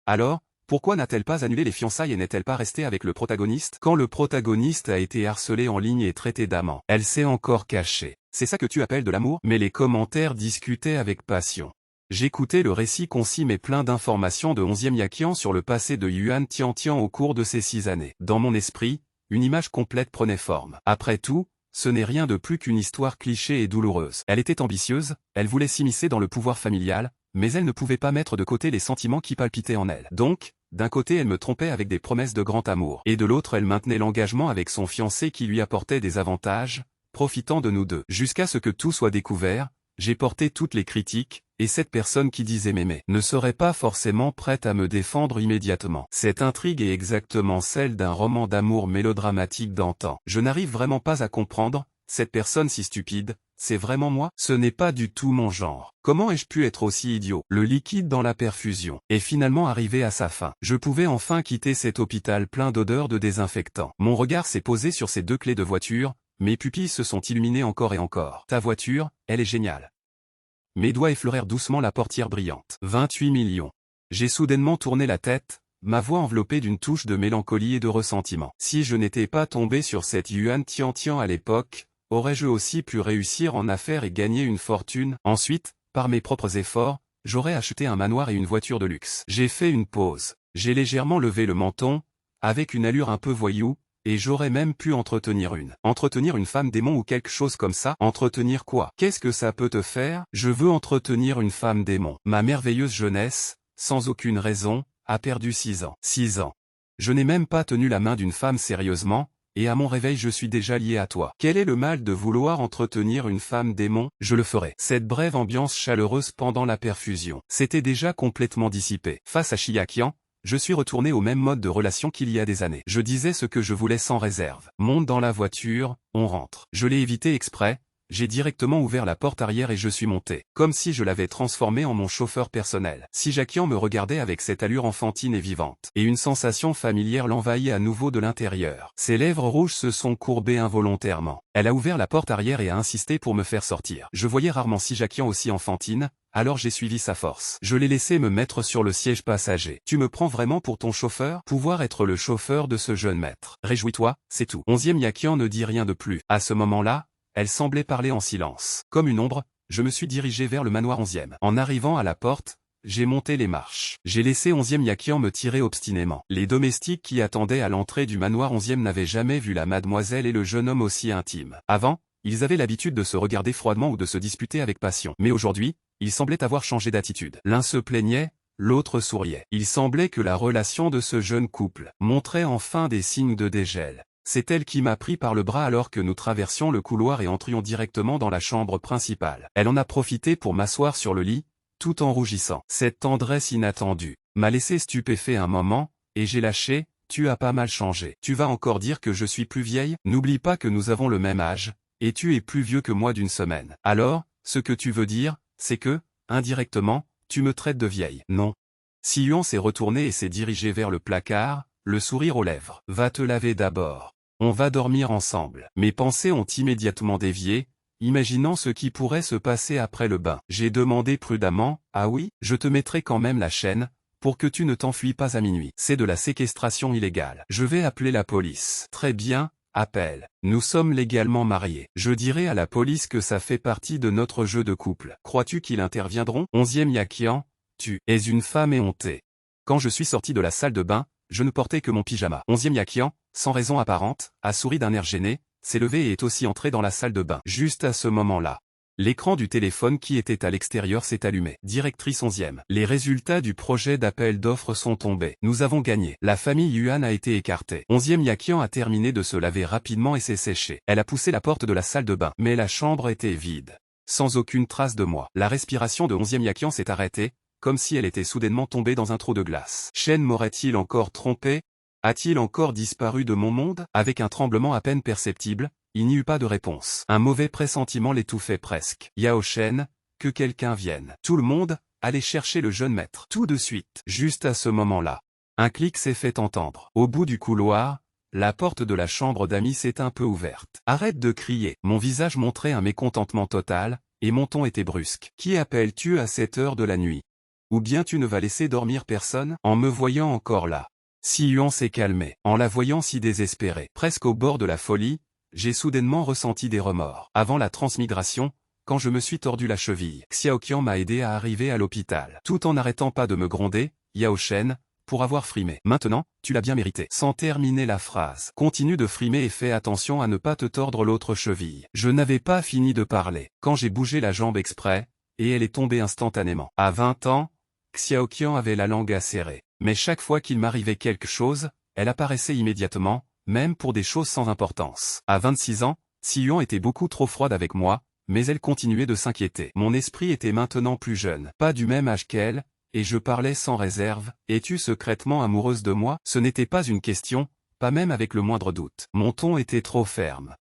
Alors, pourquoi n'a-t-elle pas annulé les fiançailles et n'est-elle pas restée avec le protagoniste? Quand le protagoniste a été harcelé en ligne et traité d'amant, elle s'est encore cachée. C'est ça que tu appelles de l'amour? Mais les commentaires discutaient avec passion. J'écoutais le récit concis mais plein d'informations de 11e Yakian sur le passé de Yuan Tiantian au cours de ces 6 années. Dans mon esprit, une image complète prenait forme. Après tout, ce n'est rien de plus qu'une histoire cliché et douloureuse. Elle était ambitieuse, elle voulait s'immiscer dans le pouvoir familial, mais elle ne pouvait pas mettre de côté les sentiments qui palpitaient en elle. Donc, d'un côté elle me trompait avec des promesses de grand amour, et de l'autre elle maintenait l'engagement avec son fiancé qui lui apportait des avantages, profitant de nous deux. Jusqu'à ce que tout soit découvert, j'ai porté toutes les critiques, et cette personne qui disait m'aimer ne serait pas forcément prête à me défendre immédiatement. Cette intrigue est exactement celle d'un roman d'amour mélodramatique d'antan. Je n'arrive vraiment pas à comprendre, cette personne si stupide, c'est vraiment moi? Ce n'est pas du tout mon genre. Comment ai-je pu être aussi idiot? Le liquide dans la perfusion est finalement arrivé à sa fin. Je pouvais enfin quitter cet hôpital plein d'odeurs de désinfectant. Mon regard s'est posé sur ces 2 clés de voiture, mes pupilles se sont illuminées encore et encore. Ta voiture, elle est géniale. Mes doigts effleurèrent doucement la portière brillante. 28 millions. J'ai soudainement tourné la tête, ma voix enveloppée d'une touche de mélancolie et de ressentiment. Si je n'étais pas tombé sur cette Yuan Tiantian à l'époque, aurais-je aussi pu réussir en affaires et gagner une fortune? Ensuite, par mes propres efforts, j'aurais acheté un manoir et une voiture de luxe. J'ai fait une pause. J'ai légèrement levé le menton, avec une allure un peu voyou, et j'aurais même pu entretenir une femme démon ou quelque chose comme ça. Entretenir quoi? Qu'est-ce que ça peut te faire? Je veux entretenir une femme démon. Ma merveilleuse jeunesse, sans aucune raison, a perdu 6 ans. 6 ans. Je n'ai même pas tenu la main d'une femme sérieusement, et à mon réveil je suis déjà lié à toi. Quel est le mal de vouloir entretenir une femme démon? Je le ferai. Cette brève ambiance chaleureuse pendant la perfusion s'était déjà complètement dissipée. Face à Chiakian, je suis retourné au même mode de relation qu'il y a des années. Je disais ce que je voulais sans réserve. Monte dans la voiture, on rentre. Je l'ai évité exprès. J'ai directement ouvert la porte arrière et je suis monté, comme si je l'avais transformé en mon chauffeur personnel. Si Jacquian me regardait avec cette allure enfantine et vivante, et une sensation familière l'envahit à nouveau de l'intérieur. Ses lèvres rouges se sont courbées involontairement. Elle a ouvert la porte arrière et a insisté pour me faire sortir. Je voyais rarement si Jacquian aussi enfantine, alors j'ai suivi sa force. Je l'ai laissé me mettre sur le siège passager. Tu me prends vraiment pour ton chauffeur? Pouvoir être le chauffeur de ce jeune maître. Réjouis-toi, c'est tout. 11e Yakian ne dit rien de plus. À ce moment-là, elle semblait parler en silence. Comme une ombre, je me suis dirigé vers le manoir 11e. En arrivant à la porte, j'ai monté les marches. J'ai laissé 11e Yakian me tirer obstinément. Les domestiques qui attendaient à l'entrée du manoir 11e n'avaient jamais vu la mademoiselle et le jeune homme aussi intimes. Avant, ils avaient l'habitude de se regarder froidement ou de se disputer avec passion. Mais aujourd'hui, ils semblaient avoir changé d'attitude. L'un se plaignait, l'autre souriait. Il semblait que la relation de ce jeune couple montrait enfin des signes de dégel. C'est elle qui m'a pris par le bras alors que nous traversions le couloir et entrions directement dans la chambre principale. Elle en a profité pour m'asseoir sur le lit, tout en rougissant. Cette tendresse inattendue m'a laissé stupéfait un moment, et j'ai lâché, tu as pas mal changé. Tu vas encore dire que je suis plus vieille? N'oublie pas que nous avons le même âge, et tu es plus vieux que moi d'une semaine. Alors, ce que tu veux dire, c'est que, indirectement, tu me traites de vieille. Non. Si Yuan s'est retourné et s'est dirigé vers le placard, le sourire aux lèvres. Va te laver d'abord. On va dormir ensemble. Mes pensées ont immédiatement dévié, imaginant ce qui pourrait se passer après le bain. J'ai demandé prudemment, ah oui, je te mettrai quand même la chaîne, pour que tu ne t'enfuis pas à minuit. C'est de la séquestration illégale. Je vais appeler la police. Très bien, appelle. Nous sommes légalement mariés. Je dirai à la police que ça fait partie de notre jeu de couple. Crois-tu qu'ils interviendront? 11e Yakian, tu es une femme éhontée. Quand je suis sorti de la salle de bain, je ne portais que mon pyjama. 11e Yakian, sans raison apparente, a souri d'un air gêné, s'est levé et est aussi entré dans la salle de bain. Juste à ce moment-là, l'écran du téléphone qui était à l'extérieur s'est allumé. Directrice 11e. Les résultats du projet d'appel d'offres sont tombés. Nous avons gagné. La famille Yuan a été écartée. 11e Yakian a terminé de se laver rapidement et s'est séché. Elle a poussé la porte de la salle de bain. Mais la chambre était vide. Sans aucune trace de moi. La respiration de 11e Yakian s'est arrêtée, comme si elle était soudainement tombée dans un trou de glace. Shen m'aurait-il encore trompé? A-t-il encore disparu de mon monde? Avec un tremblement à peine perceptible, il n'y eut pas de réponse. Un mauvais pressentiment l'étouffait presque. Yao Shen, que quelqu'un vienne. Tout le monde, allez chercher le jeune maître. Tout de suite. Juste à ce moment-là, un clic s'est fait entendre. Au bout du couloir, la porte de la chambre d'amis s'est un peu ouverte. Arrête de crier. Mon visage montrait un mécontentement total, et mon ton était brusque. Qui appelles-tu à cette heure de la nuit? Ou bien tu ne vas laisser dormir personne? En me voyant encore là, Si Yuan s'est calmé. En la voyant si désespérée, presque au bord de la folie, j'ai soudainement ressenti des remords. Avant la transmigration, quand je me suis tordu la cheville, Xiaoqian m'a aidé à arriver à l'hôpital. Tout en n'arrêtant pas de me gronder, Yao Shen, pour avoir frimé. Maintenant, tu l'as bien mérité. Sans terminer la phrase. Continue de frimer et fais attention à ne pas te tordre l'autre cheville. Je n'avais pas fini de parler, quand j'ai bougé la jambe exprès, et elle est tombée instantanément. À 20 ans, Xiaoqian avait la langue acérée. Mais chaque fois qu'il m'arrivait quelque chose, elle apparaissait immédiatement, même pour des choses sans importance. À 26 ans, Si Yuan était beaucoup trop froide avec moi, mais elle continuait de s'inquiéter. Mon esprit était maintenant plus jeune, pas du même âge qu'elle, et je parlais sans réserve. Es-tu secrètement amoureuse de moi? Ce n'était pas une question, pas même avec le moindre doute. Mon ton était trop ferme.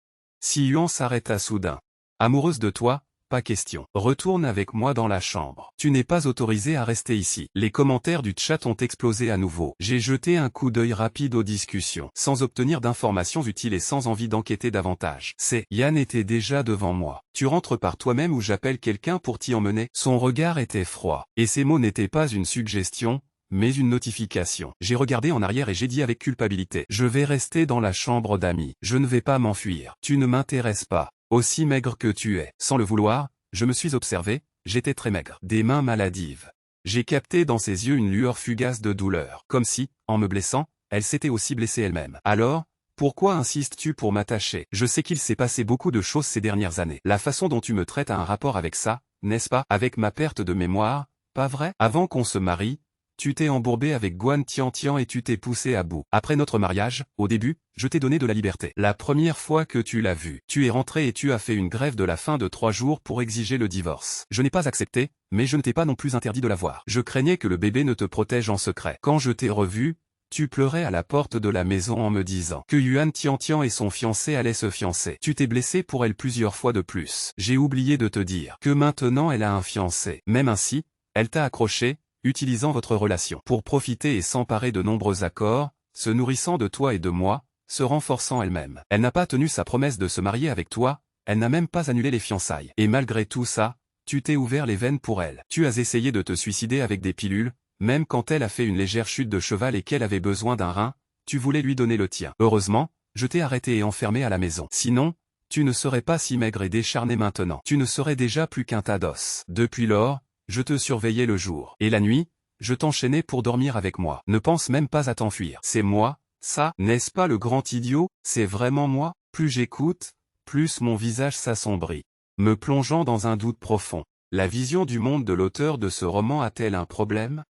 Si Yuan s'arrêta soudain. Amoureuse de toi? pas question. Retourne avec moi dans la chambre. Tu n'es pas autorisé à rester ici. Les commentaires du chat ont explosé à nouveau. J'ai jeté un coup d'œil rapide aux discussions, sans obtenir d'informations utiles et sans envie d'enquêter davantage. Yann était déjà devant moi. Tu rentres par toi-même ou j'appelle quelqu'un pour t'y emmener? Son regard était froid, et ses mots n'étaient pas une suggestion, mais une notification. J'ai regardé en arrière et j'ai dit avec culpabilité: je vais rester dans la chambre d'amis. Je ne vais pas m'enfuir. Tu ne m'intéresses pas. Aussi maigre que tu es. Sans le vouloir, je me suis observé, j'étais très maigre. Des mains maladives. J'ai capté dans ses yeux une lueur fugace de douleur. Comme si, en me blessant, elle s'était aussi blessée elle-même. Alors, pourquoi insistes-tu pour m'attacher? Je sais qu'il s'est passé beaucoup de choses ces dernières années. La façon dont tu me traites a un rapport avec ça, n'est-ce pas? Avec ma perte de mémoire, pas vrai? Avant qu'on se marie, tu t'es embourbé avec Guan Tiantian et tu t'es poussé à bout. Après notre mariage, au début, je t'ai donné de la liberté. La première fois que tu l'as vu, tu es rentré et tu as fait une grève de la faim de 3 jours pour exiger le divorce. Je n'ai pas accepté, mais je ne t'ai pas non plus interdit de la voir. Je craignais que le bébé ne te protège en secret. Quand je t'ai revu, tu pleurais à la porte de la maison en me disant que Yuan Tiantian et son fiancé allaient se fiancer. Tu t'es blessé pour elle plusieurs fois de plus. J'ai oublié de te dire que maintenant elle a un fiancé. Même ainsi, elle t'a accroché, utilisant votre relation pour profiter et s'emparer de nombreux accords, se nourrissant de toi et de moi, se renforçant elle-même. Elle n'a pas tenu sa promesse de se marier avec toi, elle n'a même pas annulé les fiançailles. Et malgré tout ça, tu t'es ouvert les veines pour elle. Tu as essayé de te suicider avec des pilules, même quand elle a fait une légère chute de cheval et qu'elle avait besoin d'un rein, tu voulais lui donner le tien. Heureusement, je t'ai arrêté et enfermé à la maison. Sinon, tu ne serais pas si maigre et décharné maintenant. Tu ne serais déjà plus qu'un tas d'os. Depuis lors, je te surveillais le jour. Et la nuit, je t'enchaînais pour dormir avec moi. Ne pense même pas à t'enfuir. C'est moi, ça, n'est-ce pas le grand idiot? C'est vraiment moi? Plus j'écoute, plus mon visage s'assombrit, me plongeant dans un doute profond. La vision du monde de l'auteur de ce roman a-t-elle un problème?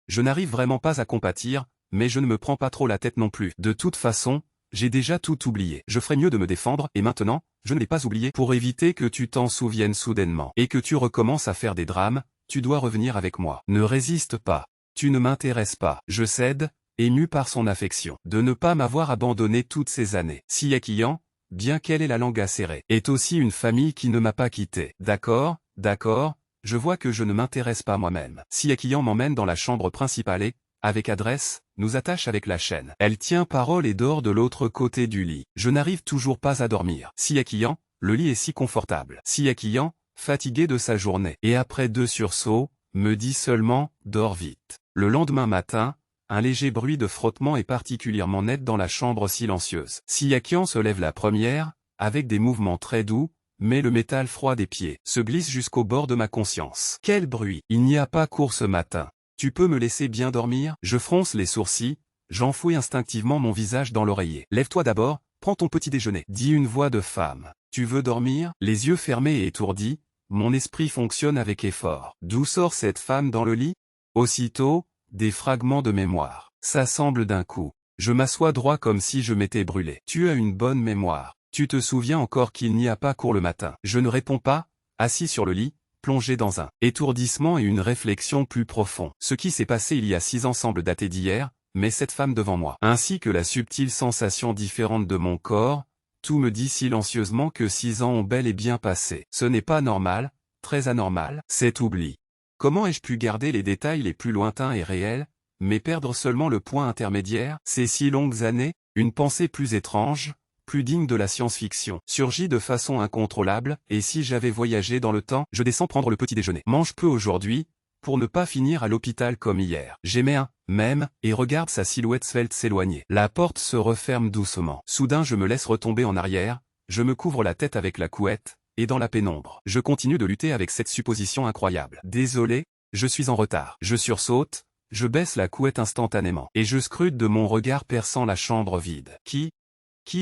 Je n'arrive vraiment pas à compatir, mais je ne me prends pas trop la tête non plus. De toute façon, j'ai déjà tout oublié. Je ferais mieux de me défendre, et maintenant, je ne l'ai pas oublié. Pour éviter que tu t'en souviennes soudainement, et que tu recommences à faire des drames, tu dois revenir avec moi. Ne résiste pas. Tu ne m'intéresses pas. Je cède, ému par son affection, de ne pas m'avoir abandonné toutes ces années. Siakian, bien qu'elle ait la langue acérée, est aussi une famille qui ne m'a pas quitté. D'accord, d'accord, je vois que je ne m'intéresse pas moi-même. Siakian m'emmène dans la chambre principale et, avec adresse, nous attache avec la chaîne. Elle tient parole et dort de l'autre côté du lit. Je n'arrive toujours pas à dormir. Siakian, le lit est si confortable. Siakian, fatigué de sa journée, et après 2 sursauts, me dit seulement « dors vite ». Le lendemain matin, un léger bruit de frottement est particulièrement net dans la chambre silencieuse. Siakian se lève la première, avec des mouvements très doux, mais le métal froid des pieds se glisse jusqu'au bord de ma conscience. Quel bruit! Il n'y a pas cours ce matin. Tu peux me laisser bien dormir? Je fronce les sourcils, j'enfouis instinctivement mon visage dans l'oreiller. Lève-toi d'abord, prends ton petit déjeuner, dit une voix de femme. Tu veux dormir? Les yeux fermés et étourdis, mon esprit fonctionne avec effort. D'où sort cette femme dans le lit? Aussitôt, des fragments de mémoire s'assemblent d'un coup. Je m'assois droit comme si je m'étais brûlé. Tu as une bonne mémoire. Tu te souviens encore qu'il n'y a pas cours le matin? Je ne réponds pas, assis sur le lit, plongé dans un étourdissement et une réflexion plus profond. Ce qui s'est passé il y a 6 ans semble dater d'hier, mais cette femme devant moi, ainsi que la subtile sensation différente de mon corps, tout me dit silencieusement que 6 ans ont bel et bien passé. Ce n'est pas normal, très anormal, cet oubli. Comment ai-je pu garder les détails les plus lointains et réels, mais perdre seulement le point intermédiaire? Ces si longues années, une pensée plus étrange, plus digne de la science-fiction, surgit de façon incontrôlable, et si j'avais voyagé dans le temps? Je descends prendre le petit déjeuner. Mange peu aujourd'hui, pour ne pas finir à l'hôpital comme hier. J'émets un « même » et regarde sa silhouette svelte s'éloigner. La porte se referme doucement. Soudain je me laisse retomber en arrière, je me couvre la tête avec la couette, et dans la pénombre, je continue de lutter avec cette supposition incroyable. Désolé, je suis en retard. Je sursaute, je baisse la couette instantanément, et je scrute de mon regard perçant la chambre vide. Qui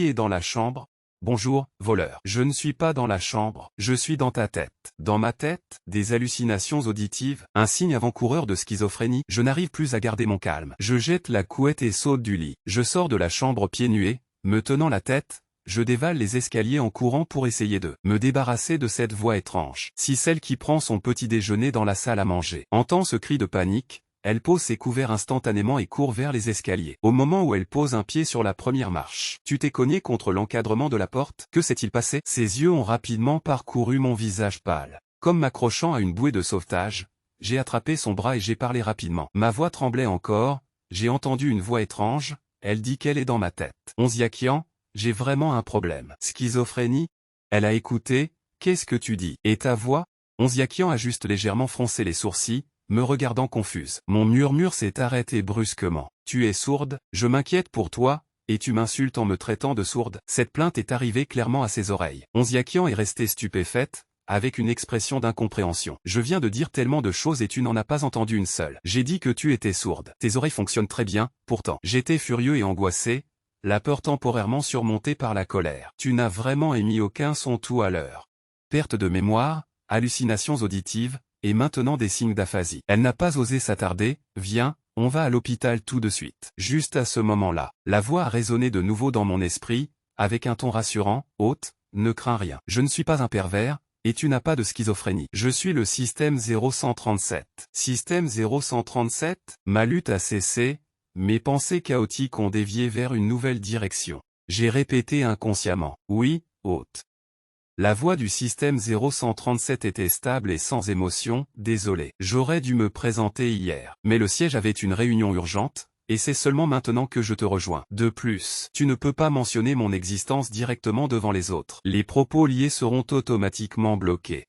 est dans la chambre? Bonjour, voleur. Je ne suis pas dans la chambre, je suis dans ta tête. Dans ma tête, des hallucinations auditives, un signe avant-coureur de schizophrénie. Je n'arrive plus à garder mon calme. Je jette la couette et saute du lit. Je sors de la chambre pieds nus, me tenant la tête, je dévale les escaliers en courant pour essayer de me débarrasser de cette voix étrange. Si celle qui prend son petit déjeuner dans la salle à manger entend ce cri de panique, elle pose ses couverts instantanément et court vers les escaliers. Au moment où elle pose un pied sur la première marche, tu t'es cogné contre l'encadrement de la porte? Que s'est-il passé? Ses yeux ont rapidement parcouru mon visage pâle. Comme m'accrochant à une bouée de sauvetage, j'ai attrapé son bras et j'ai parlé rapidement. Ma voix tremblait encore, j'ai entendu une voix étrange, elle dit qu'elle est dans ma tête. Onziakian, j'ai vraiment un problème. Schizophrénie? Elle a écouté, qu'est-ce que tu dis? Et ta voix? Onziakian a juste légèrement froncé les sourcils, me regardant confuse. Mon murmure s'est arrêté brusquement. Tu es sourde? Je m'inquiète pour toi, et tu m'insultes en me traitant de sourde. Cette plainte est arrivée clairement à ses oreilles. Onziakian est restée stupéfaite, avec une expression d'incompréhension. Je viens de dire tellement de choses et tu n'en as pas entendu une seule. J'ai dit que tu étais sourde. Tes oreilles fonctionnent très bien, pourtant. J'étais furieux et angoissé, la peur temporairement surmontée par la colère. Tu n'as vraiment émis aucun son tout à l'heure. Perte de mémoire, hallucinations auditives, et maintenant des signes d'aphasie. Elle n'a pas osé s'attarder, viens, on va à l'hôpital tout de suite. Juste à ce moment-là, la voix a résonné de nouveau dans mon esprit, avec un ton rassurant, hôte, ne crains rien. Je ne suis pas un pervers, et tu n'as pas de schizophrénie. Je suis le système 0137. Système 0137? Ma lutte a cessé, mes pensées chaotiques ont dévié vers une nouvelle direction. J'ai répété inconsciemment, oui, hôte. La voix du système 0137 était stable et sans émotion, désolé. J'aurais dû me présenter hier. Mais le siège avait une réunion urgente, et c'est seulement maintenant que je te rejoins. De plus, tu ne peux pas mentionner mon existence directement devant les autres. Les propos liés seront automatiquement bloqués.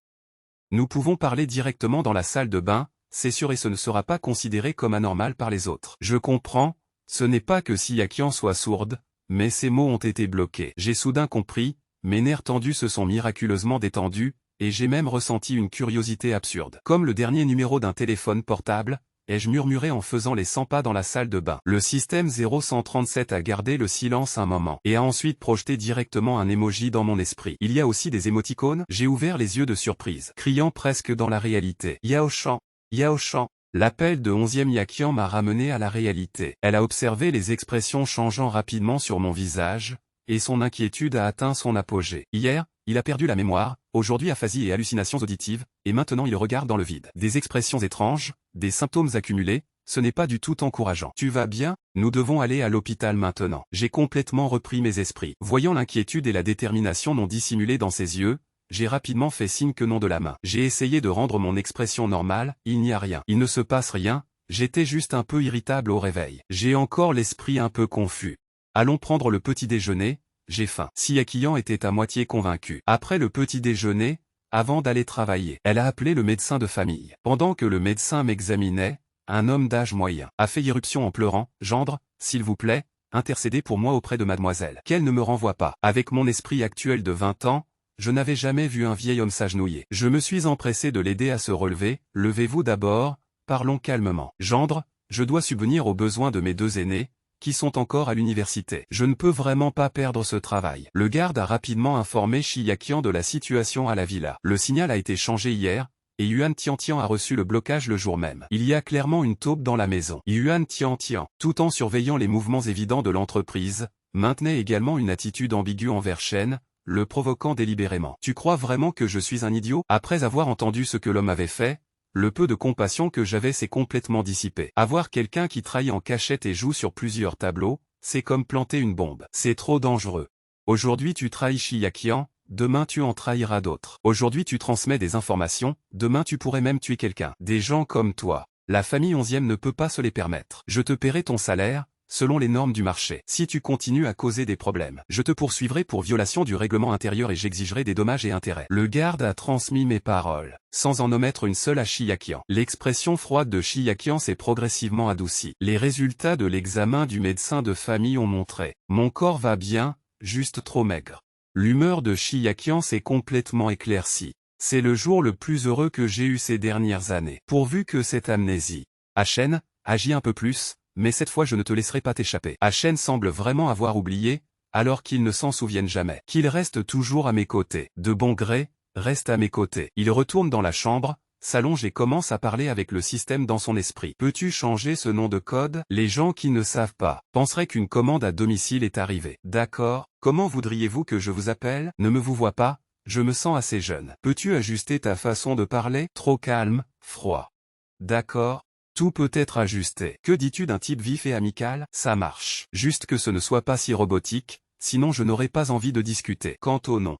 Nous pouvons parler directement dans la salle de bain, c'est sûr et ce ne sera pas considéré comme anormal par les autres. Je comprends, ce n'est pas que Siakian soit sourde, mais ces mots ont été bloqués. J'ai soudain compris, mes nerfs tendus se sont miraculeusement détendus, et j'ai même ressenti une curiosité absurde. Comme le dernier numéro d'un téléphone portable, ai-je murmuré en faisant les 100 pas dans la salle de bain. Le système 0137 a gardé le silence un moment, et a ensuite projeté directement un emoji dans mon esprit. Il y a aussi des émoticônes? J'ai ouvert les yeux de surprise, criant presque dans la réalité. Yaoshan, Yaoshan. L'appel de 11e Yakian m'a ramené à la réalité. Elle a observé les expressions changeant rapidement sur mon visage, et son inquiétude a atteint son apogée. Hier, il a perdu la mémoire, aujourd'hui aphasie et hallucinations auditives, et maintenant il regarde dans le vide. Des expressions étranges, des symptômes accumulés, ce n'est pas du tout encourageant. Tu vas bien? Nous devons aller à l'hôpital maintenant. J'ai complètement repris mes esprits. Voyant l'inquiétude et la détermination non dissimulée dans ses yeux, j'ai rapidement fait signe que non de la main. J'ai essayé de rendre mon expression normale, il n'y a rien. Il ne se passe rien, j'étais juste un peu irritable au réveil. J'ai encore l'esprit un peu confus. Allons prendre le petit déjeuner, j'ai faim. Siakian était à moitié convaincue. Après le petit déjeuner, avant d'aller travailler, elle a appelé le médecin de famille. Pendant que le médecin m'examinait, un homme d'âge moyen a fait irruption en pleurant, « Gendre, s'il vous plaît, intercédez pour moi auprès de mademoiselle. Qu'elle ne me renvoie pas. » Avec mon esprit actuel de 20 ans, je n'avais jamais vu un vieil homme s'agenouiller. Je me suis empressé de l'aider à se relever, « Levez-vous d'abord, parlons calmement. Gendre, je dois subvenir aux besoins de mes deux aînés, qui sont encore à l'université. Je ne peux vraiment pas perdre ce travail. » Le garde a rapidement informé Shiyakian de la situation à la villa. Le signal a été changé hier, et Yuan Tiantian a reçu le blocage le jour même. Il y a clairement une taupe dans la maison. Yuan Tiantian, tout en surveillant les mouvements évidents de l'entreprise, maintenait également une attitude ambiguë envers Shen, le provoquant délibérément. « Tu crois vraiment que je suis un idiot ?» Après avoir entendu ce que l'homme avait fait, le peu de compassion que j'avais s'est complètement dissipé. Avoir quelqu'un qui trahit en cachette et joue sur plusieurs tableaux, c'est comme planter une bombe. C'est trop dangereux. Aujourd'hui tu trahis Shiyakian, demain tu en trahiras d'autres. Aujourd'hui tu transmets des informations, demain tu pourrais même tuer quelqu'un. Des gens comme toi. La famille 11e ne peut pas se les permettre. Je te paierai ton salaire, selon les normes du marché. Si tu continues à causer des problèmes, je te poursuivrai pour violation du règlement intérieur et j'exigerai des dommages et intérêts. Le garde a transmis mes paroles, sans en omettre une seule à Shiyakian. L'expression froide de Shiyakian s'est progressivement adoucie. Les résultats de l'examen du médecin de famille ont montré. Mon corps va bien, juste trop maigre. L'humeur de Shiyakian s'est complètement éclaircie. C'est le jour le plus heureux que j'ai eu ces dernières années. Pourvu que cette amnésie. Achen, agis un peu plus. Mais cette fois je ne te laisserai pas t'échapper. Achen semble vraiment avoir oublié, alors qu'il ne s'en souvienne jamais. Qu'il reste toujours à mes côtés. De bon gré, reste à mes côtés. Il retourne dans la chambre, s'allonge et commence à parler avec le système dans son esprit. Peux-tu changer ce nom de code? Les gens qui ne savent pas penseraient qu'une commande à domicile est arrivée. D'accord. Comment voudriez-vous que je vous appelle? Ne me vous vois pas, je me sens assez jeune. Peux-tu ajuster ta façon de parler? Trop calme, froid. D'accord. Tout peut être ajusté. Que dis-tu d'un type vif et amical? Ça marche. Juste que ce ne soit pas si robotique, sinon je n'aurais pas envie de discuter. Quant au nom.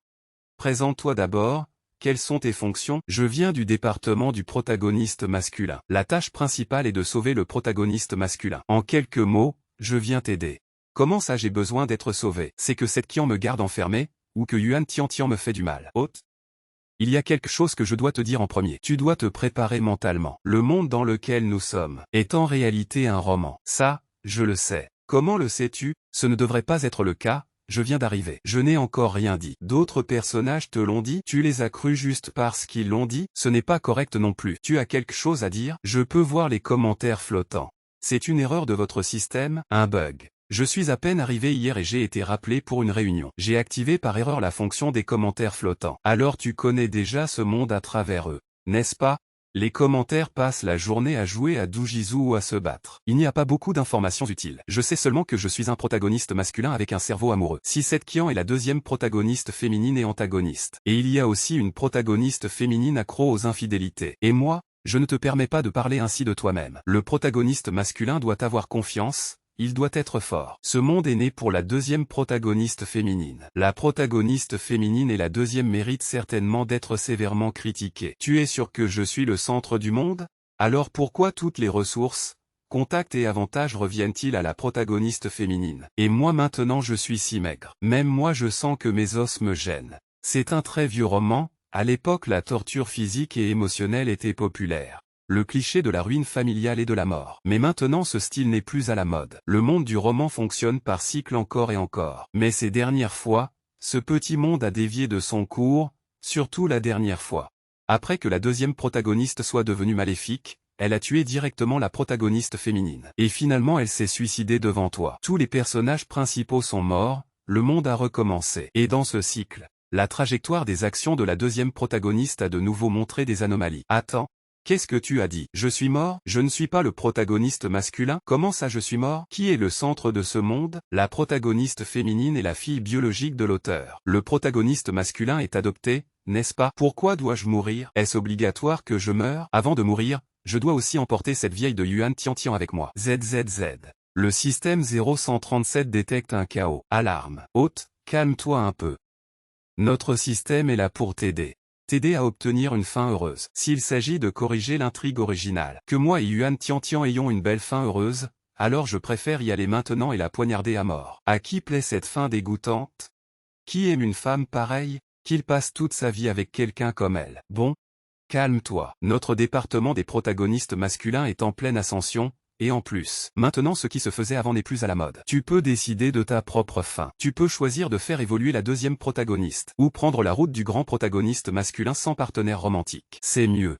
Présente-toi d'abord, Quelles sont tes fonctions? Je viens du département du protagoniste masculin. La tâche principale est de sauver le protagoniste masculin. En quelques mots, je viens t'aider. Comment ça j'ai besoin d'être sauvé? C'est que cette Qian me garde enfermé, ou que Yuan Tiantian me fait du mal. Hôte. Il y a quelque chose que je dois te dire en premier. Tu dois te préparer mentalement. Le monde dans lequel nous sommes est en réalité un roman. Ça, je le sais. Comment le sais-tu? Ce ne devrait pas être le cas. Je viens d'arriver. Je n'ai encore rien dit. D'autres personnages te l'ont dit? Tu les as crus juste parce qu'ils l'ont dit? Ce n'est pas correct non plus. Tu as quelque chose à dire? Je peux voir les commentaires flottants. C'est une erreur de votre système, un bug. Je suis à peine arrivé hier et j'ai été rappelé pour une réunion. J'ai activé par erreur la fonction des commentaires flottants. Alors tu connais déjà ce monde à travers eux, n'est-ce pas? Les commentaires passent la journée à jouer à Doujizu ou à se battre. Il n'y a pas beaucoup d'informations utiles. Je sais seulement que je suis un protagoniste masculin avec un cerveau amoureux. Si cette Qian est la deuxième protagoniste féminine et antagoniste. Et il y a aussi une protagoniste féminine accro aux infidélités. Et moi, je ne te permets pas de parler ainsi de toi-même. Le protagoniste masculin doit avoir confiance. Il doit être fort. Ce monde est né pour la deuxième protagoniste féminine. La protagoniste féminine et la deuxième méritent certainement d'être sévèrement critiquées. Tu es sûr que je suis le centre du monde? Alors pourquoi toutes les ressources, contacts et avantages reviennent-ils à la protagoniste féminine? Et moi maintenant je suis si maigre. Même moi je sens que mes os me gênent. C'est un très vieux roman. À l'époque la torture physique et émotionnelle était populaire. Le cliché de la ruine familiale et de la mort. Mais maintenant ce style n'est plus à la mode. Le monde du roman fonctionne par cycle encore et encore. Mais ces dernières fois, ce petit monde a dévié de son cours, surtout la dernière fois. Après que la deuxième protagoniste soit devenue maléfique, elle a tué directement la protagoniste féminine. Et finalement elle s'est suicidée devant toi. Tous les personnages principaux sont morts, le monde a recommencé. Et dans ce cycle, la trajectoire des actions de la deuxième protagoniste a de nouveau montré des anomalies. Attends. Qu'est-ce que tu as dit? Je suis mort? Je ne suis pas le protagoniste masculin? Comment ça je suis mort? Qui est le centre de ce monde? La protagoniste féminine est la fille biologique de l'auteur. Le protagoniste masculin est adopté, n'est-ce pas? Pourquoi dois-je mourir? Est-ce obligatoire que je meure? Avant de mourir, je dois aussi emporter cette vieille de Yuan Tiantian avec moi. ZZZ. Le système 0137 détecte un chaos. Alarme. Hôte, calme-toi un peu. Notre système est là pour t'aider. T'aider à obtenir une fin heureuse. S'il s'agit de corriger l'intrigue originale, que moi et Yuan Tiantian ayons une belle fin heureuse, alors je préfère y aller maintenant et la poignarder à mort. À qui plaît cette fin dégoûtante? Qui aime une femme pareille, qu'il passe toute sa vie avec quelqu'un comme elle? Bon, calme-toi. Notre département des protagonistes masculins est en pleine ascension, et en plus, maintenant ce qui se faisait avant n'est plus à la mode. Tu peux décider de ta propre fin. Tu peux choisir de faire évoluer la deuxième protagoniste, ou prendre la route du grand protagoniste masculin sans partenaire romantique. C'est mieux.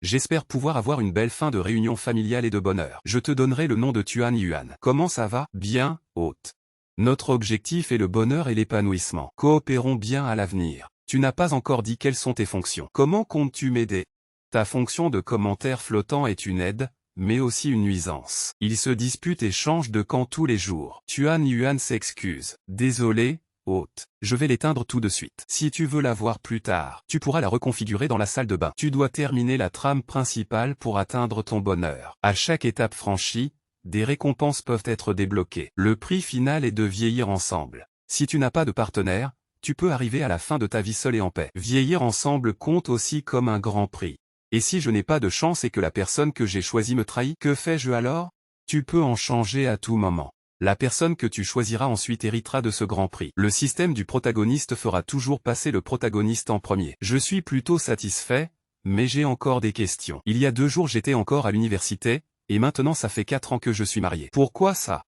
J'espère pouvoir avoir une belle fin de réunion familiale et de bonheur. Je te donnerai le nom de Tuan Yuan. Comment ça va? Bien, hôte. Notre objectif est le bonheur et l'épanouissement. Coopérons bien à l'avenir. Tu n'as pas encore dit quelles sont tes fonctions. Comment comptes-tu m'aider? Ta fonction de commentaire flottant est une aide, mais aussi une nuisance. Ils se disputent et changent de camp tous les jours. Tuan Yuan s'excuse. Désolé, hôte. Je vais l'éteindre tout de suite. Si tu veux la voir plus tard, tu pourras la reconfigurer dans la salle de bain. Tu dois terminer la trame principale pour atteindre ton bonheur. À chaque étape franchie, des récompenses peuvent être débloquées. Le prix final est de vieillir ensemble. Si tu n'as pas de partenaire, tu peux arriver à la fin de ta vie seul et en paix. Vieillir ensemble compte aussi comme un grand prix. Et si je n'ai pas de chance et que la personne que j'ai choisie me trahit, que fais-je alors? Tu peux en changer à tout moment. La personne que tu choisiras ensuite héritera de ce grand prix. Le système du protagoniste fera toujours passer le protagoniste en premier. Je suis plutôt satisfait, mais j'ai encore des questions. Il y a 2 jours j'étais encore à l'université, et maintenant ça fait 4 ans que je suis marié. Pourquoi ça?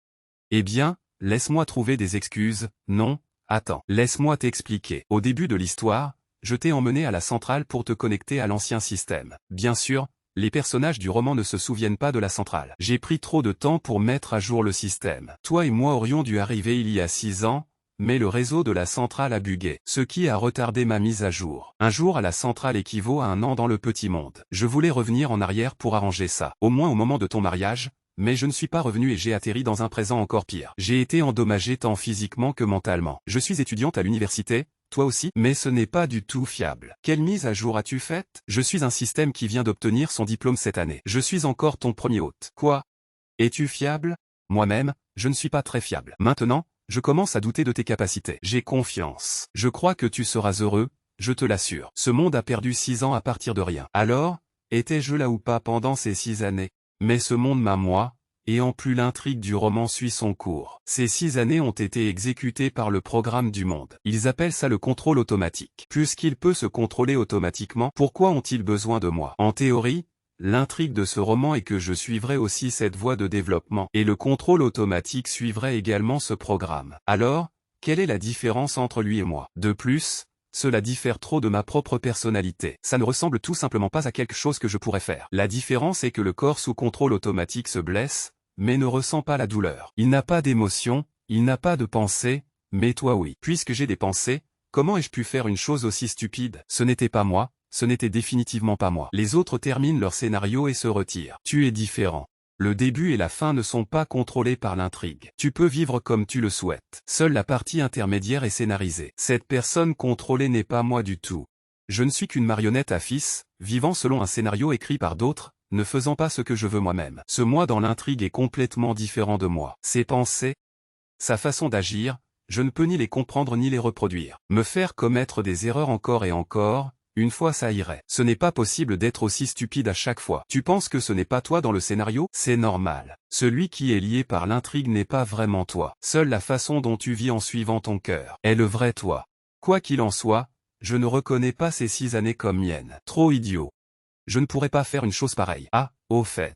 Eh bien, laisse-moi trouver des excuses. Non, attends, laisse-moi t'expliquer. Au début de l'histoire, je t'ai emmené à la centrale pour te connecter à l'ancien système. Bien sûr, les personnages du roman ne se souviennent pas de la centrale. J'ai pris trop de temps pour mettre à jour le système. Toi et moi aurions dû arriver il y a 6 ans, mais le réseau de la centrale a bugué, ce qui a retardé ma mise à jour. Un jour à la centrale équivaut à 1 an dans le petit monde. Je voulais revenir en arrière pour arranger ça, au moins au moment de ton mariage, mais je ne suis pas revenu et j'ai atterri dans un présent encore pire. J'ai été endommagé tant physiquement que mentalement. Je suis étudiante à l'université, toi aussi, mais ce n'est pas du tout fiable. Quelle mise à jour as-tu faite? Je suis un système qui vient d'obtenir son diplôme cette année. Je suis encore ton premier hôte. Quoi? Es-tu fiable? Moi-même, je ne suis pas très fiable. Maintenant, je commence à douter de tes capacités. J'ai confiance. Je crois que tu seras heureux, je te l'assure. Ce monde a perdu 6 ans à partir de rien. Alors, étais-je là ou pas pendant ces 6 années? Mais ce monde m'a moi, et en plus l'intrigue du roman suit son cours. Ces 6 années ont été exécutées par le programme du monde. Ils appellent ça le contrôle automatique. Puisqu'il peut se contrôler automatiquement, pourquoi ont-ils besoin de moi? En théorie, l'intrigue de ce roman est que je suivrai aussi cette voie de développement, et le contrôle automatique suivrait également ce programme. Alors, quelle est la différence entre lui et moi? De plus, cela diffère trop de ma propre personnalité. Ça ne ressemble tout simplement pas à quelque chose que je pourrais faire. La différence est que le corps sous contrôle automatique se blesse, mais ne ressent pas la douleur. Il n'a pas d'émotion, il n'a pas de pensée, mais toi oui. Puisque j'ai des pensées, comment ai-je pu faire une chose aussi stupide? Ce n'était pas moi, ce n'était définitivement pas moi. Les autres terminent leur scénario et se retirent. Tu es différent. Le début et la fin ne sont pas contrôlés par l'intrigue. Tu peux vivre comme tu le souhaites. Seule la partie intermédiaire est scénarisée. Cette personne contrôlée n'est pas moi du tout. Je ne suis qu'une marionnette à fils, vivant selon un scénario écrit par d'autres, ne faisant pas ce que je veux moi-même. Ce moi dans l'intrigue est complètement différent de moi. Ses pensées, sa façon d'agir, je ne peux ni les comprendre ni les reproduire. Me faire commettre des erreurs encore et encore, une fois ça irait. Ce n'est pas possible d'être aussi stupide à chaque fois. Tu penses que ce n'est pas toi dans le scénario? C'est normal. Celui qui est lié par l'intrigue n'est pas vraiment toi. Seule la façon dont tu vis en suivant ton cœur est le vrai toi. Quoi qu'il en soit, je ne reconnais pas ces 6 années comme miennes. Trop idiot. Je ne pourrais pas faire une chose pareille. Ah, au fait.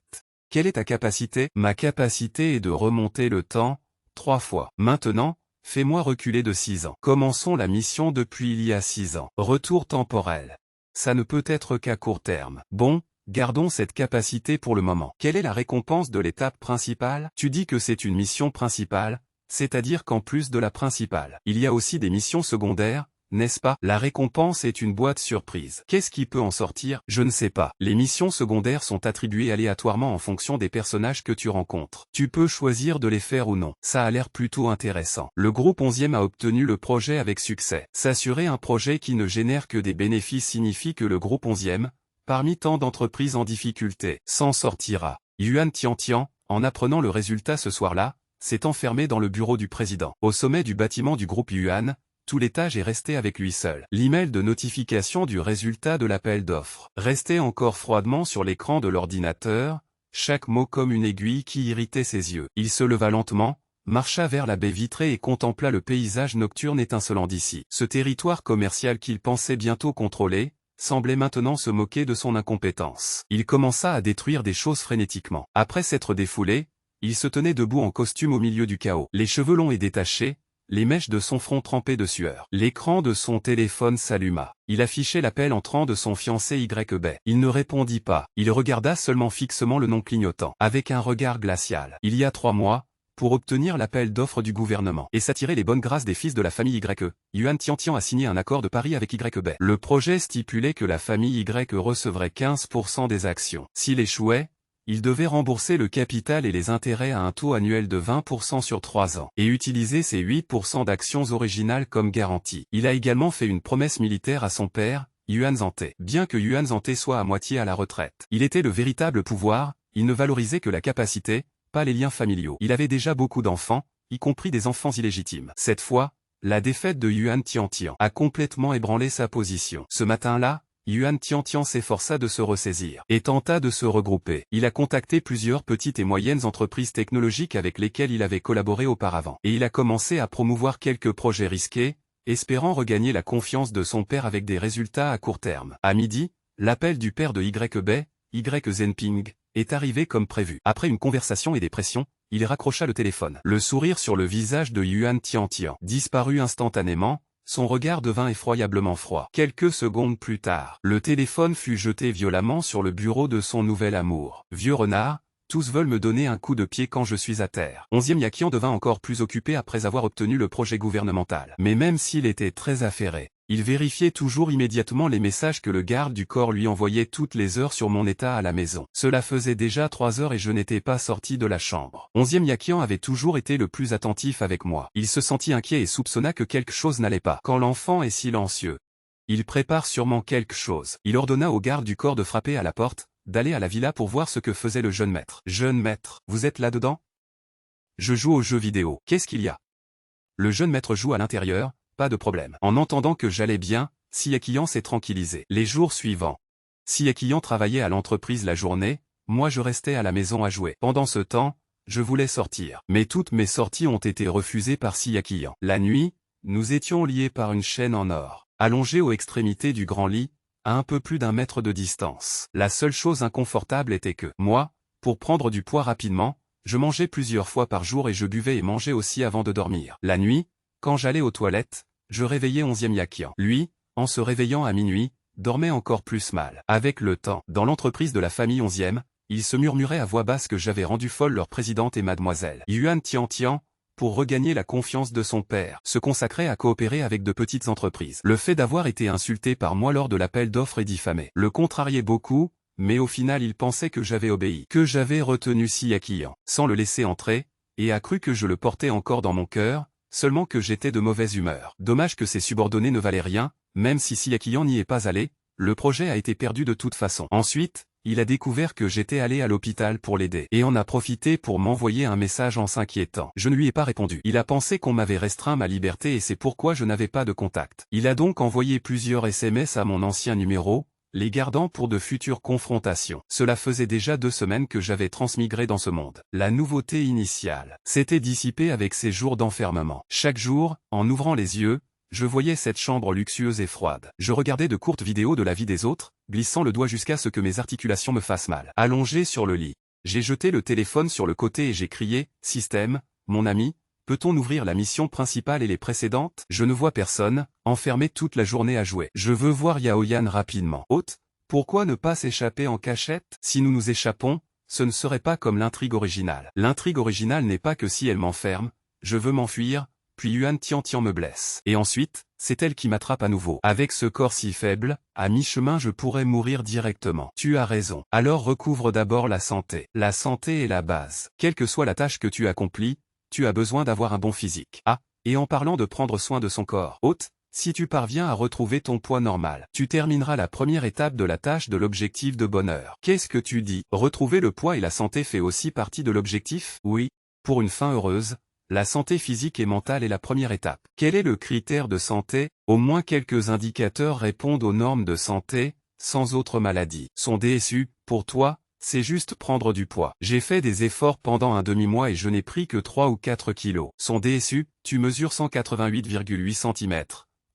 Quelle est ta capacité? Ma capacité est de remonter le temps, 3 fois. Maintenant, fais-moi reculer de 6 ans. Commençons la mission depuis il y a 6 ans. Retour temporel. Ça ne peut être qu'à court terme. Bon, gardons cette capacité pour le moment. Quelle est la récompense de l'étape principale? Tu dis que c'est une mission principale, c'est-à-dire qu'en plus de la principale, il y a aussi des missions secondaires, n'est-ce pas? La récompense est une boîte surprise. Qu'est-ce qui peut en sortir? Je ne sais pas. Les missions secondaires sont attribuées aléatoirement en fonction des personnages que tu rencontres. Tu peux choisir de les faire ou non. Ça a l'air plutôt intéressant. Le groupe 11e a obtenu le projet avec succès. S'assurer un projet qui ne génère que des bénéfices signifie que le groupe 11e, parmi tant d'entreprises en difficulté, s'en sortira. Yuan Tiantian, en apprenant le résultat ce soir-là, s'est enfermé dans le bureau du président. Au sommet du bâtiment du groupe Yuan, tout l'étage est resté avec lui seul. L'email de notification du résultat de l'appel d'offres restait encore froidement sur l'écran de l'ordinateur, chaque mot comme une aiguille qui irritait ses yeux. Il se leva lentement, marcha vers la baie vitrée et contempla le paysage nocturne étincelant d'ici. Ce territoire commercial qu'il pensait bientôt contrôler, semblait maintenant se moquer de son incompétence. Il commença à détruire des choses frénétiquement. Après s'être défoulé, il se tenait debout en costume au milieu du chaos. Les cheveux longs et détachés, les mèches de son front trempées de sueur. L'écran de son téléphone s'alluma. Il affichait l'appel entrant de son fiancé YB. Il ne répondit pas. Il regarda seulement fixement le nom clignotant, avec un regard glacial. Il y a 3 mois, pour obtenir l'appel d'offres du gouvernement et s'attirer les bonnes grâces des fils de la famille YE, Yuan Tiantian a signé un accord de pari avec YB. Le projet stipulait que la famille Y recevrait 15% des actions. S'il échouait, il devait rembourser le capital et les intérêts à un taux annuel de 20% sur 3 ans, et utiliser ses 8% d'actions originales comme garantie. Il a également fait une promesse militaire à son père, Yuan Zhangte. Bien que Yuan Zhangte soit à moitié à la retraite, il était le véritable pouvoir, il ne valorisait que la capacité, pas les liens familiaux. Il avait déjà beaucoup d'enfants, y compris des enfants illégitimes. Cette fois, la défaite de Yuan Tiantian a complètement ébranlé sa position. Ce matin-là, Yuan Tiantian s'efforça de se ressaisir et tenta de se regrouper. Il a contacté plusieurs petites et moyennes entreprises technologiques avec lesquelles il avait collaboré auparavant. Et il a commencé à promouvoir quelques projets risqués, espérant regagner la confiance de son père avec des résultats à court terme. À midi, l'appel du père de YB, Y Zenping, est arrivé comme prévu. Après une conversation et des pressions, il raccrocha le téléphone. Le sourire sur le visage de Yuan Tiantian disparut instantanément. Son regard devint effroyablement froid. Quelques secondes plus tard, le téléphone fut jeté violemment sur le bureau de son nouvel amour. Vieux renard, tous veulent me donner un coup de pied quand je suis à terre. 11e Yakian devint encore plus occupé après avoir obtenu le projet gouvernemental. Mais même s'il était très affairé, il vérifiait toujours immédiatement les messages que le garde du corps lui envoyait toutes les heures sur mon état à la maison. Cela faisait déjà 3 heures et je n'étais pas sorti de la chambre. 11e Yakian avait toujours été le plus attentif avec moi. Il se sentit inquiet et soupçonna que quelque chose n'allait pas. Quand l'enfant est silencieux, il prépare sûrement quelque chose. Il ordonna au garde du corps de frapper à la porte, d'aller à la villa pour voir ce que faisait le jeune maître. Jeune maître, vous êtes là-dedans? Je joue aux jeux vidéo. Qu'est-ce qu'il y a? Le jeune maître joue à l'intérieur. Pas de problème. En entendant que j'allais bien, Siakian s'est tranquillisé. Les jours suivants, Siakian travaillait à l'entreprise la journée, moi je restais à la maison à jouer. Pendant ce temps, je voulais sortir. Mais toutes mes sorties ont été refusées par Siakian. La nuit, nous étions liés par une chaîne en or, allongés aux extrémités du grand lit, à un peu plus d'1 mètre de distance. La seule chose inconfortable était que, moi, pour prendre du poids rapidement, je mangeais plusieurs fois par jour et je buvais et mangeais aussi avant de dormir. La nuit, quand j'allais aux toilettes, je réveillais 11e Yakian. Lui, en se réveillant à minuit, dormait encore plus mal. Avec le temps, dans l'entreprise de la famille 11e, il se murmurait à voix basse que j'avais rendu folle leur présidente et mademoiselle Yuan Tiantian, pour regagner la confiance de son père, se consacrait à coopérer avec de petites entreprises. Le fait d'avoir été insulté par moi lors de l'appel d'offres et diffamé le contrariait beaucoup, mais au final il pensait que j'avais obéi, que j'avais retenu Siakian, sans le laisser entrer, et a cru que je le portais encore dans mon cœur, seulement que j'étais de mauvaise humeur. Dommage que ses subordonnés ne valaient rien, même si Siakian n'y est pas allé, le projet a été perdu de toute façon. Ensuite, il a découvert que j'étais allé à l'hôpital pour l'aider, et en a profité pour m'envoyer un message en s'inquiétant. Je ne lui ai pas répondu. Il a pensé qu'on m'avait restreint ma liberté et c'est pourquoi je n'avais pas de contact. Il a donc envoyé plusieurs SMS à mon ancien numéro, les gardant pour de futures confrontations. Cela faisait déjà 2 semaines que j'avais transmigré dans ce monde. La nouveauté initiale s'était dissipée avec ces jours d'enfermement. Chaque jour, en ouvrant les yeux, je voyais cette chambre luxueuse et froide. Je regardais de courtes vidéos de la vie des autres, glissant le doigt jusqu'à ce que mes articulations me fassent mal. Allongé sur le lit, j'ai jeté le téléphone sur le côté et j'ai crié « Système, mon ami, peut-on ouvrir la mission principale et les précédentes? Je ne vois personne, enfermé toute la journée à jouer. Je veux voir Yaoyan rapidement. Hôte, pourquoi ne pas s'échapper en cachette? Si nous nous échappons, ce ne serait pas comme l'intrigue originale. L'intrigue originale n'est pas que si elle m'enferme, je veux m'enfuir, puis Yuan Tiantian me blesse. Et ensuite, c'est elle qui m'attrape à nouveau. Avec ce corps si faible, à mi-chemin je pourrais mourir directement. Tu as raison. Alors recouvre d'abord la santé. La santé est la base. Quelle que soit la tâche que tu accomplis, tu as besoin d'avoir un bon physique. Ah, et en parlant de prendre soin de son corps, hôte, si tu parviens à retrouver ton poids normal, tu termineras la première étape de la tâche de l'objectif de bonheur. Qu'est-ce que tu dis? Retrouver le poids et la santé fait aussi partie de l'objectif? Oui. Pour une fin heureuse, la santé physique et mentale est la première étape. Quel est le critère de santé? Au moins quelques indicateurs répondent aux normes de santé, sans autre maladie. Son DSU, pour toi, c'est juste prendre du poids. J'ai fait des efforts pendant un demi-mois et je n'ai pris que 3 ou 4 kilos. Son DSU, tu mesures 188,8 cm.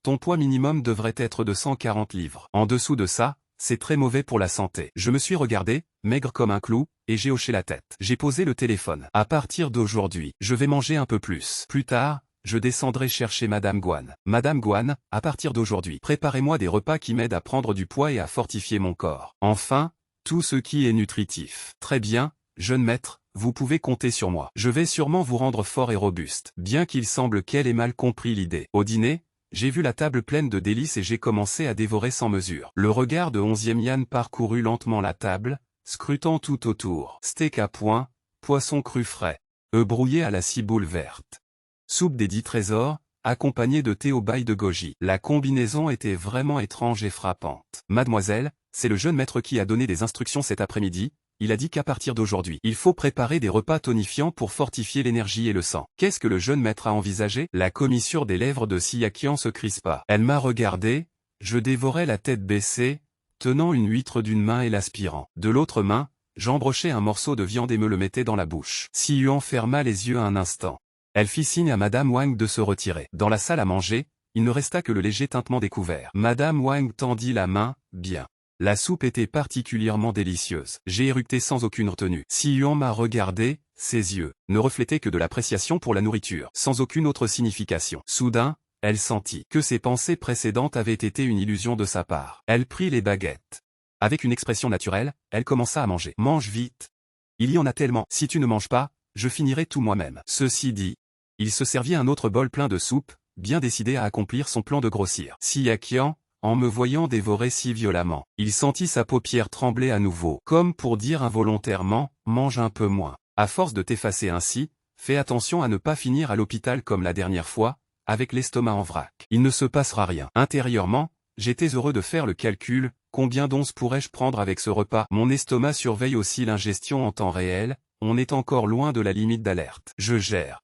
Ton poids minimum devrait être de 140 livres. En dessous de ça, c'est très mauvais pour la santé. Je me suis regardé, maigre comme un clou, et j'ai hoché la tête. J'ai posé le téléphone. À partir d'aujourd'hui, je vais manger un peu plus. Plus tard, je descendrai chercher Madame Guan. Madame Guan, à partir d'aujourd'hui, préparez-moi des repas qui m'aident à prendre du poids et à fortifier mon corps. Enfin, tout ce qui est nutritif. Très bien, jeune maître, vous pouvez compter sur moi. Je vais sûrement vous rendre fort et robuste. Bien qu'il semble qu'elle ait mal compris l'idée. Au dîner, j'ai vu la table pleine de délices et j'ai commencé à dévorer sans mesure. Le regard de 11e Yan parcourut lentement la table, scrutant tout autour. Steak à point, poisson cru frais, œufs brouillés à la ciboule verte, soupe des 10 trésors, accompagnée de thé au bail de goji. La combinaison était vraiment étrange et frappante. Mademoiselle, c'est le jeune maître qui a donné des instructions cet après-midi. Il a dit qu'à partir d'aujourd'hui, il faut préparer des repas tonifiants pour fortifier l'énergie et le sang. Qu'est-ce que le jeune maître a envisagé? La commissure des lèvres de Siakian se crispa. Elle m'a regardé, je dévorais la tête baissée, tenant une huître d'une main et l'aspirant. De l'autre main, j'embrochais un morceau de viande et me le mettais dans la bouche. Si Yuan ferma les yeux un instant. Elle fit signe à Madame Wang de se retirer. Dans la salle à manger, il ne resta que le léger tintement des couverts. Madame Wang tendit la main, bien. La soupe était particulièrement délicieuse. J'ai éructé sans aucune retenue. Si Yuan m'a regardé, ses yeux ne reflétaient que de l'appréciation pour la nourriture, sans aucune autre signification. Soudain, elle sentit que ses pensées précédentes avaient été une illusion de sa part. Elle prit les baguettes. Avec une expression naturelle, elle commença à manger. Mange vite. Il y en a tellement. Si tu ne manges pas, je finirai tout moi-même. Ceci dit, il se servit un autre bol plein de soupe, bien décidé à accomplir son plan de grossir. Siakian, en me voyant dévorer si violemment, il sentit sa paupière trembler à nouveau, comme pour dire involontairement, mange un peu moins. À force de t'effacer ainsi, fais attention à ne pas finir à l'hôpital comme la dernière fois, avec l'estomac en vrac. Il ne se passera rien. Intérieurement, j'étais heureux de faire le calcul, combien d'onces pourrais-je prendre avec ce repas? Mon estomac surveille aussi l'ingestion en temps réel, on est encore loin de la limite d'alerte. Je gère.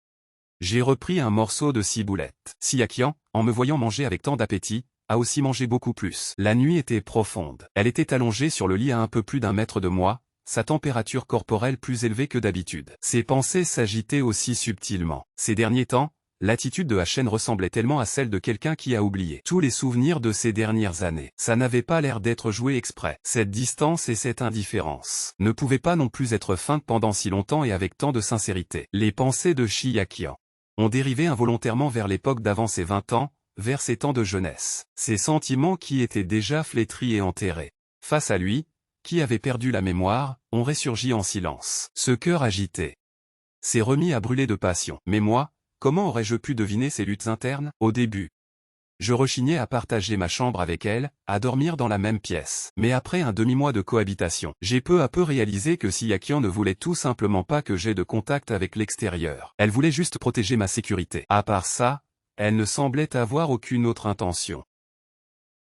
J'ai repris un morceau de ciboulette. Siakian, en me voyant manger avec tant d'appétit, a aussi mangé beaucoup plus. La nuit était profonde. Elle était allongée sur le lit à un peu plus d'1 mètre de moi, sa température corporelle plus élevée que d'habitude. Ses pensées s'agitaient aussi subtilement. Ces derniers temps, l'attitude de HN ressemblait tellement à celle de quelqu'un qui a oublié tous les souvenirs de ces dernières années. Ça n'avait pas l'air d'être joué exprès. Cette distance et cette indifférence ne pouvaient pas non plus être feintes pendant si longtemps et avec tant de sincérité. Les pensées de Chiakian ont dérivé involontairement vers l'époque d'avant ses 20 ans, vers ses temps de jeunesse. Ces sentiments qui étaient déjà flétris et enterrés. Face à lui, qui avait perdu la mémoire, ont ressurgi en silence. Ce cœur agité s'est remis à brûler de passion. Mais moi, comment aurais-je pu deviner ces luttes internes? Au début, je rechignais à partager ma chambre avec elle, à dormir dans la même pièce. Mais après un demi-mois de cohabitation, j'ai peu à peu réalisé que Chiakian ne voulait tout simplement pas que j'aie de contact avec l'extérieur. Elle voulait juste protéger ma sécurité. À part ça, elle ne semblait avoir aucune autre intention.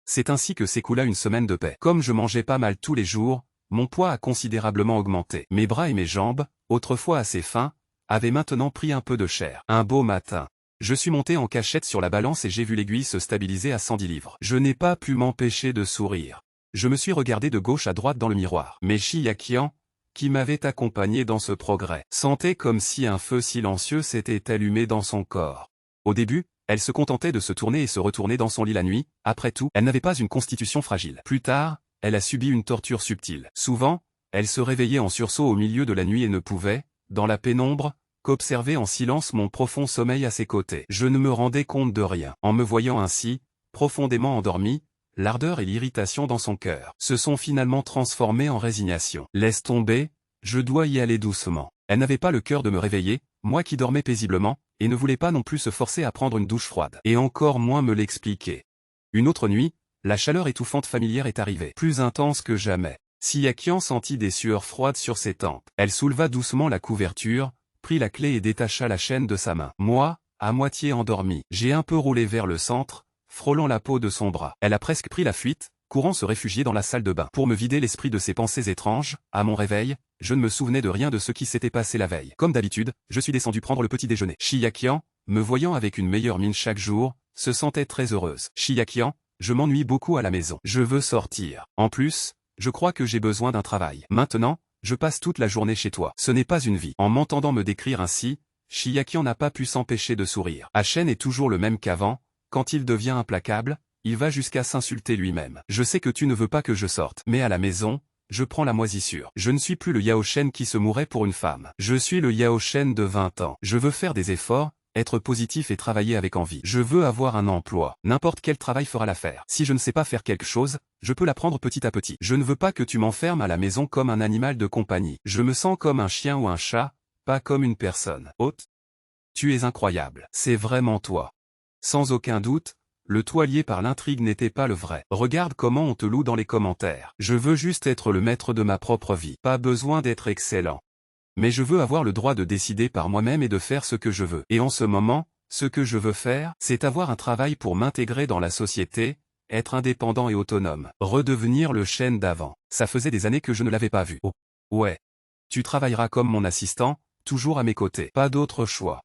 C'est ainsi que s'écoula une semaine de paix. Comme je mangeais pas mal tous les jours, mon poids a considérablement augmenté. Mes bras et mes jambes, autrefois assez fins, avaient maintenant pris un peu de chair. Un beau matin, je suis monté en cachette sur la balance et j'ai vu l'aiguille se stabiliser à 110 livres. Je n'ai pas pu m'empêcher de sourire. Je me suis regardé de gauche à droite dans le miroir. Mais Chiakian, qui m'avait accompagné dans ce progrès, sentait comme si un feu silencieux s'était allumé dans son corps. Au début, elle se contentait de se tourner et se retourner dans son lit la nuit, après tout, elle n'avait pas une constitution fragile. Plus tard, elle a subi une torture subtile. Souvent, elle se réveillait en sursaut au milieu de la nuit et ne pouvait, dans la pénombre, qu'observer en silence mon profond sommeil à ses côtés. Je ne me rendais compte de rien. En me voyant ainsi, profondément endormi, l'ardeur et l'irritation dans son cœur se sont finalement transformées en résignation. Laisse tomber, je dois y aller doucement. Elle n'avait pas le cœur de me réveiller, moi qui dormais paisiblement, et ne voulait pas non plus se forcer à prendre une douche froide. Et encore moins me l'expliquer. Une autre nuit, la chaleur étouffante familière est arrivée, plus intense que jamais. Chiakian sentit des sueurs froides sur ses tempes. Elle souleva doucement la couverture, prit la clé et détacha la chaîne de sa main. Moi, à moitié endormi, j'ai un peu roulé vers le centre, frôlant la peau de son bras. Elle a presque pris la fuite, courant se réfugier dans la salle de bain. Pour me vider l'esprit de ces pensées étranges, à mon réveil, je ne me souvenais de rien de ce qui s'était passé la veille. Comme d'habitude, je suis descendu prendre le petit déjeuner. Chiakian, me voyant avec une meilleure mine chaque jour, se sentait très heureuse. Chiakian, je m'ennuie beaucoup à la maison. Je veux sortir. En plus, je crois que j'ai besoin d'un travail. Maintenant, je passe toute la journée chez toi. Ce n'est pas une vie. En m'entendant me décrire ainsi, Chiakian n'a pas pu s'empêcher de sourire. HN est toujours le même qu'avant, quand il devient implacable, il va jusqu'à s'insulter lui-même. Je sais que tu ne veux pas que je sorte. Mais à la maison, je prends la moisissure. Je ne suis plus le Yao Shen qui se mourait pour une femme. Je suis le Yao Shen de 20 ans. Je veux faire des efforts, être positif et travailler avec envie. Je veux avoir un emploi. N'importe quel travail fera l'affaire. Si je ne sais pas faire quelque chose, je peux l'apprendre petit à petit. Je ne veux pas que tu m'enfermes à la maison comme un animal de compagnie. Je me sens comme un chien ou un chat, pas comme une personne. Hôte, tu es incroyable. C'est vraiment toi. Sans aucun doute, le toit lié par l'intrigue n'était pas le vrai. Regarde comment on te loue dans les commentaires. Je veux juste être le maître de ma propre vie. Pas besoin d'être excellent. Mais je veux avoir le droit de décider par moi-même et de faire ce que je veux. Et en ce moment, ce que je veux faire, c'est avoir un travail pour m'intégrer dans la société, être indépendant et autonome. Redevenir le Shen d'avant. Ça faisait des années que je ne l'avais pas vu. Oh. Ouais. Tu travailleras comme mon assistant, toujours à mes côtés. Pas d'autre choix.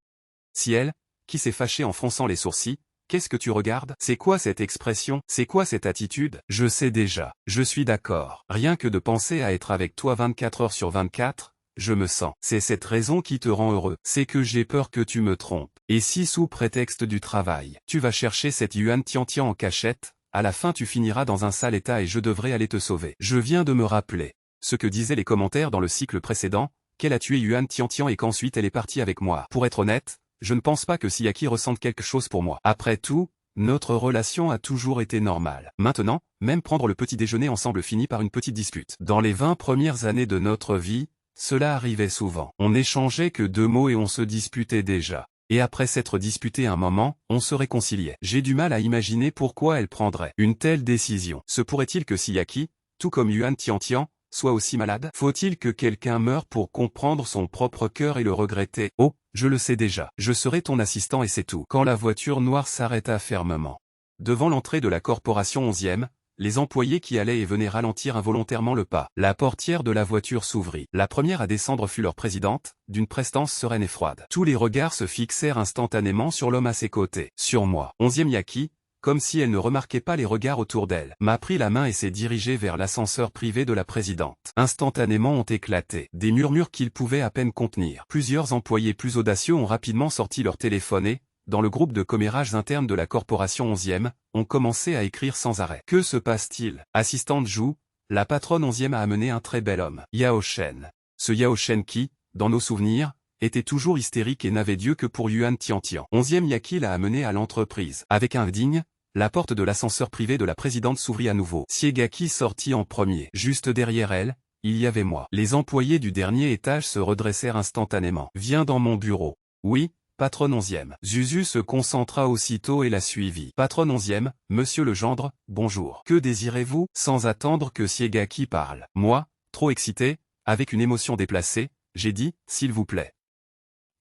Ciel, qui s'est fâché en fronçant les sourcils, qu'est-ce que tu regardes? C'est quoi cette expression? C'est quoi cette attitude? Je sais déjà. Je suis d'accord. Rien que de penser à être avec toi 24 heures sur 24, je me sens. C'est cette raison qui te rend heureux. C'est que j'ai peur que tu me trompes. Et si sous prétexte du travail, tu vas chercher cette Yuan Tiantian en cachette, à la fin tu finiras dans un sale état et je devrais aller te sauver. Je viens de me rappeler ce que disaient les commentaires dans le cycle précédent, qu'elle a tué Yuan Tiantian et qu'ensuite elle est partie avec moi. Pour être honnête, je ne pense pas que Chiaki ressente quelque chose pour moi. Après tout, notre relation a toujours été normale. Maintenant, même prendre le petit déjeuner ensemble finit par une petite dispute. Dans les 20 premières années de notre vie, cela arrivait souvent. On n'échangeait que 2 mots et on se disputait déjà. Et après s'être disputé un moment, on se réconciliait. J'ai du mal à imaginer pourquoi elle prendrait une telle décision. Se pourrait-il que Chiaki, tout comme Yuan Tiantian, soit aussi malade? Faut-il que quelqu'un meure pour comprendre son propre cœur et le regretter? Oh, je le sais déjà. Je serai ton assistant et c'est tout. Quand la voiture noire s'arrêta fermement devant l'entrée de la corporation 11e, les employés qui allaient et venaient ralentir involontairement le pas. La portière de la voiture s'ouvrit. La première à descendre fut leur présidente, d'une prestance sereine et froide. Tous les regards se fixèrent instantanément sur l'homme à ses côtés. Sur moi. 11e Yaki, comme si elle ne remarquait pas les regards autour d'elle, m'a pris la main et s'est dirigée vers l'ascenseur privé de la présidente. Instantanément ont éclaté des murmures qu'ils pouvaient à peine contenir. Plusieurs employés plus audacieux ont rapidement sorti leur téléphone et, dans le groupe de commérages interne de la corporation 11e, ont commencé à écrire sans arrêt. Que se passe-t-il? Assistante Zhu, la patronne 11e a amené un très bel homme, Yao Shen. Ce Yao Shen qui, dans nos souvenirs, était toujours hystérique et n'avait Dieu que pour Yuan Tiantian. 11e Yaki l'a amené à l'entreprise. Avec un digne, la porte de l'ascenseur privé de la présidente s'ouvrit à nouveau. Siegaki sortit en premier. Juste derrière elle, il y avait moi. Les employés du dernier étage se redressèrent instantanément. Viens dans mon bureau. Oui, patronne 11e. Zuzu se concentra aussitôt et la suivit. Patronne 11e, monsieur le gendre, bonjour. Que désirez-vous? Sans attendre que Siegaki parle. Moi, trop excité, avec une émotion déplacée, j'ai dit, s'il vous plaît.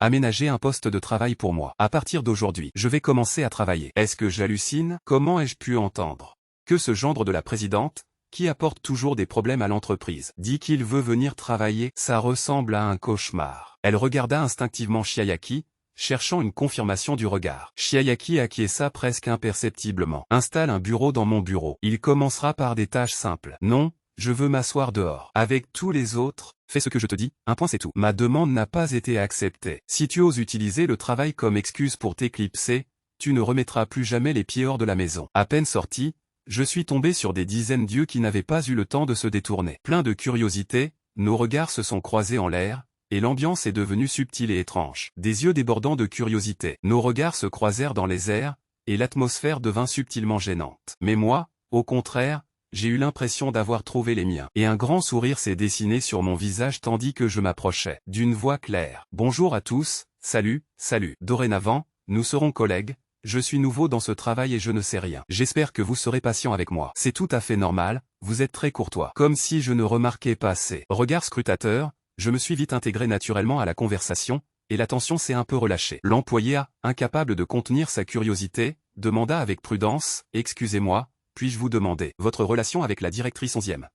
Aménager un poste de travail pour moi. À partir d'aujourd'hui, je vais commencer à travailler. Est-ce que j'hallucine? Comment ai-je pu entendre que ce gendre de la présidente, qui apporte toujours des problèmes à l'entreprise, dit qu'il veut venir travailler? Ça ressemble à un cauchemar. Elle regarda instinctivement Chiayaki, cherchant une confirmation du regard. Chiayaki acquiesça presque imperceptiblement. Installe un bureau dans mon bureau. Il commencera par des tâches simples. Non, je veux m'asseoir dehors. Avec tous les autres, fais ce que je te dis, un point c'est tout. Ma demande n'a pas été acceptée. Si tu oses utiliser le travail comme excuse pour t'éclipser, tu ne remettras plus jamais les pieds hors de la maison. À peine sorti, je suis tombé sur des dizaines d'yeux qui n'avaient pas eu le temps de se détourner. Plein de curiosité, nos regards se sont croisés en l'air, et l'ambiance est devenue subtile et étrange. Des yeux débordant de curiosité. Nos regards se croisèrent dans les airs, et l'atmosphère devint subtilement gênante. Mais moi, au contraire, j'ai eu l'impression d'avoir trouvé les miens. Et un grand sourire s'est dessiné sur mon visage tandis que je m'approchais. D'une voix claire. Bonjour à tous, salut, salut. Dorénavant, nous serons collègues, je suis nouveau dans ce travail et je ne sais rien. J'espère que vous serez patient avec moi. C'est tout à fait normal, vous êtes très courtois. Comme si je ne remarquais pas assez. Regard scrutateur, je me suis vite intégré naturellement à la conversation, et la tension s'est un peu relâchée. L'employé, incapable de contenir sa curiosité, demanda avec prudence, « Excusez-moi, puis-je vous demander votre relation avec la directrice 11e ?»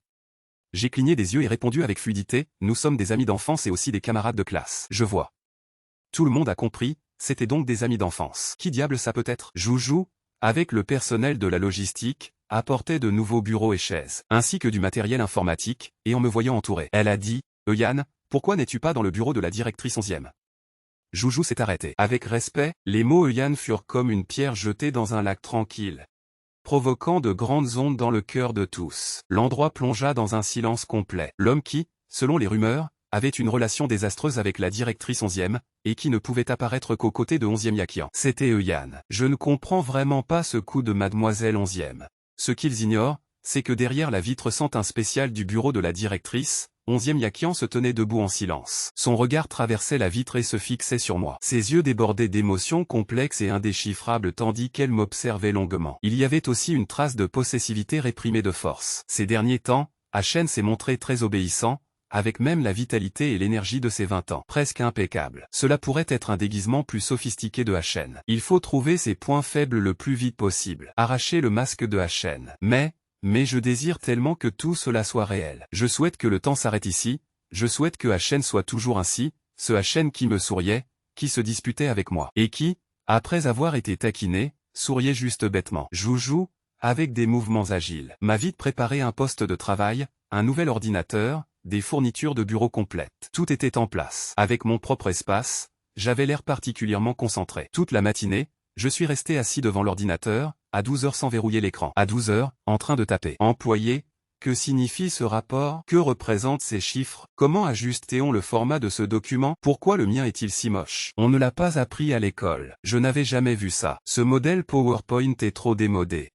J'ai cligné des yeux et répondu avec fluidité, « Nous sommes des amis d'enfance et aussi des camarades de classe. » Je vois. Tout le monde a compris, c'était donc des amis d'enfance. Qui diable ça peut être? Joujou, avec le personnel de la logistique, apportait de nouveaux bureaux et chaises, ainsi que du matériel informatique, et en me voyant entouré. Elle a dit, « Yann, pourquoi n'es-tu pas dans le bureau de la directrice 11e ?» Joujou s'est arrêté. Avec respect, les mots Yann furent comme une pierre jetée dans un lac tranquille, provoquant de grandes ondes dans le cœur de tous. L'endroit plongea dans un silence complet. L'homme qui, selon les rumeurs, avait une relation désastreuse avec la directrice 11e, et qui ne pouvait apparaître qu'aux côtés de 11e Yakian. C'était Yann. Je ne comprends vraiment pas ce coup de mademoiselle 11e. Ce qu'ils ignorent, c'est que derrière la vitre un spécial du bureau de la directrice, 11e Yakian se tenait debout en silence. Son regard traversait la vitre et se fixait sur moi. Ses yeux débordaient d'émotions complexes et indéchiffrables tandis qu'elle m'observait longuement. Il y avait aussi une trace de possessivité réprimée de force. Ces derniers temps, Hachen s'est montré très obéissant, avec même la vitalité et l'énergie de ses 20 ans. Presque impeccable. Cela pourrait être un déguisement plus sophistiqué de Hachen. Il faut trouver ses points faibles le plus vite possible. Arracher le masque de Hachen. Mais je désire tellement que tout cela soit réel. Je souhaite que le temps s'arrête ici, je souhaite que Hachen soit toujours ainsi, ce Hachen qui me souriait, qui se disputait avec moi, et qui, après avoir été taquiné, souriait juste bêtement. Joujou, avec des mouvements agiles, m'a vite préparé un poste de travail, un nouvel ordinateur, des fournitures de bureau complètes. Tout était en place. Avec mon propre espace, j'avais l'air particulièrement concentré. Toute la matinée, je suis resté assis devant l'ordinateur, à 12 heures sans verrouiller l'écran. À 12 heures, en train de taper. Employé, que signifie ce rapport? Que représentent ces chiffres? Comment ajuste-t-on le format de ce document? Pourquoi le mien est-il si moche? On ne l'a pas appris à l'école. Je n'avais jamais vu ça. Ce modèle PowerPoint est trop démodé.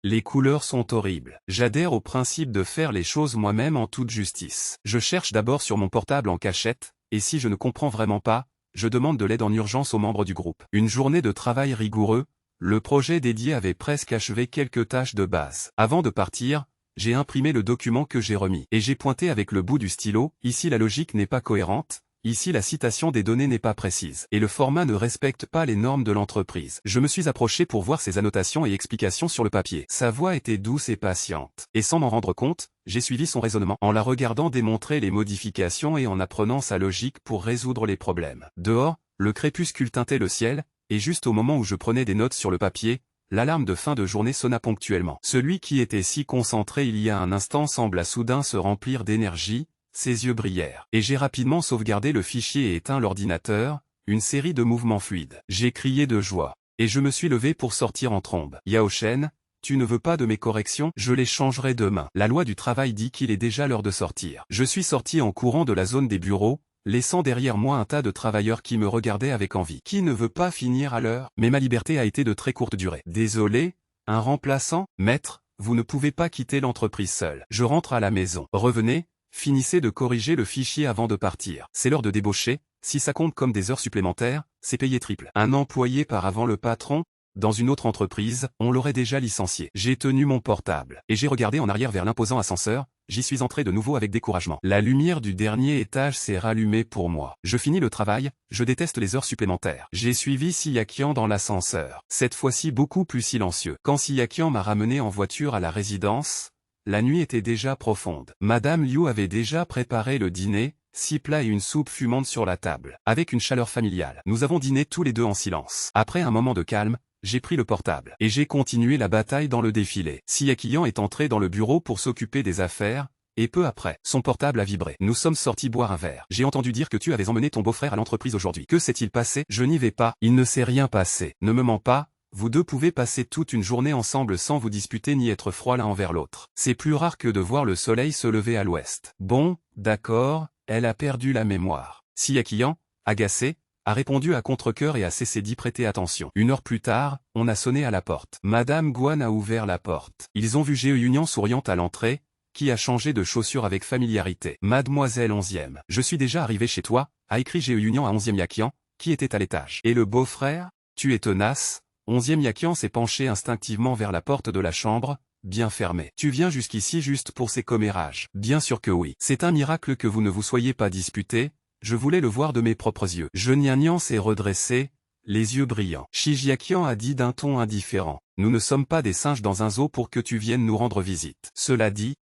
Les couleurs sont horribles. J'adhère au principe de faire les choses moi-même en toute justice. Je cherche d'abord sur mon portable en cachette, et si je ne comprends vraiment pas, je demande de l'aide en urgence aux membres du groupe. Une journée de travail rigoureux, le projet dédié avait presque achevé quelques tâches de base. Avant de partir, j'ai imprimé le document que j'ai remis, et j'ai pointé avec le bout du stylo, ici la logique n'est pas cohérente, ici la citation des données n'est pas précise, et le format ne respecte pas les normes de l'entreprise. Je me suis approché pour voir ces annotations et explications sur le papier. Sa voix était douce et patiente, et sans m'en rendre compte, j'ai suivi son raisonnement, en la regardant démontrer les modifications et en apprenant sa logique pour résoudre les problèmes. Dehors, le crépuscule teintait le ciel, et juste au moment où je prenais des notes sur le papier, l'alarme de fin de journée sonna ponctuellement. Celui qui était si concentré il y a un instant sembla soudain se remplir d'énergie, ses yeux brillèrent. Et j'ai rapidement sauvegardé le fichier et éteint l'ordinateur, une série de mouvements fluides. J'ai crié de joie. Et je me suis levé pour sortir en trombe. Yao Shen, tu ne veux pas de mes corrections? Je les changerai demain. La loi du travail dit qu'il est déjà l'heure de sortir. Je suis sorti en courant de la zone des bureaux, laissant derrière moi un tas de travailleurs qui me regardaient avec envie. Qui ne veut pas finir à l'heure? Mais ma liberté a été de très courte durée. Désolé, un remplaçant? Maître, vous ne pouvez pas quitter l'entreprise seul. Je rentre à la maison. Revenez, finissez de corriger le fichier avant de partir. C'est l'heure de débaucher, si ça compte comme des heures supplémentaires, c'est payé triple. Un employé part avant le patron? Dans une autre entreprise, on l'aurait déjà licencié. J'ai tenu mon portable, et j'ai regardé en arrière vers l'imposant ascenseur, j'y suis entré de nouveau avec découragement. La lumière du dernier étage s'est rallumée pour moi. Je finis le travail, je déteste les heures supplémentaires. J'ai suivi Siakian dans l'ascenseur. Cette fois-ci beaucoup plus silencieux. Quand Siakian m'a ramené en voiture à la résidence, la nuit était déjà profonde. Madame Liu avait déjà préparé le dîner, 6 plats et une soupe fumante sur la table. Avec une chaleur familiale. Nous avons dîné tous les deux en silence. Après un moment de calme, j'ai pris le portable, et j'ai continué la bataille dans le défilé. Siakian est entré dans le bureau pour s'occuper des affaires, et peu après, son portable a vibré. Nous sommes sortis boire un verre. J'ai entendu dire que tu avais emmené ton beau-frère à l'entreprise aujourd'hui. Que s'est-il passé? Je n'y vais pas. Il ne s'est rien passé. Ne me mens pas, vous deux pouvez passer toute une journée ensemble sans vous disputer ni être froids l'un envers l'autre. C'est plus rare que de voir le soleil se lever à l'ouest. Bon, d'accord, elle a perdu la mémoire. Siakian, agacé, a répondu à contre-cœur et a cessé d'y prêter attention. 1 heure plus tard, on a sonné à la porte. Madame Guan a ouvert la porte. Ils ont vu Geo Union souriante à l'entrée, qui a changé de chaussures avec familiarité. Mademoiselle 11e. Je suis déjà arrivé chez toi, a écrit Geo Union à 11e Yakian, qui était à l'étage. Et le beau-frère? Tu es tenace. 11e Yakian s'est penché instinctivement vers la porte de la chambre, bien fermée. Tu viens jusqu'ici juste pour ces commérages? Bien sûr que oui. C'est un miracle que vous ne vous soyez pas disputés. Je voulais le voir de mes propres yeux. Nian s'est redressé, les yeux brillants. Shijiakian a dit d'un ton indifférent. Nous ne sommes pas des singes dans un zoo pour que tu viennes nous rendre visite. Cela dit,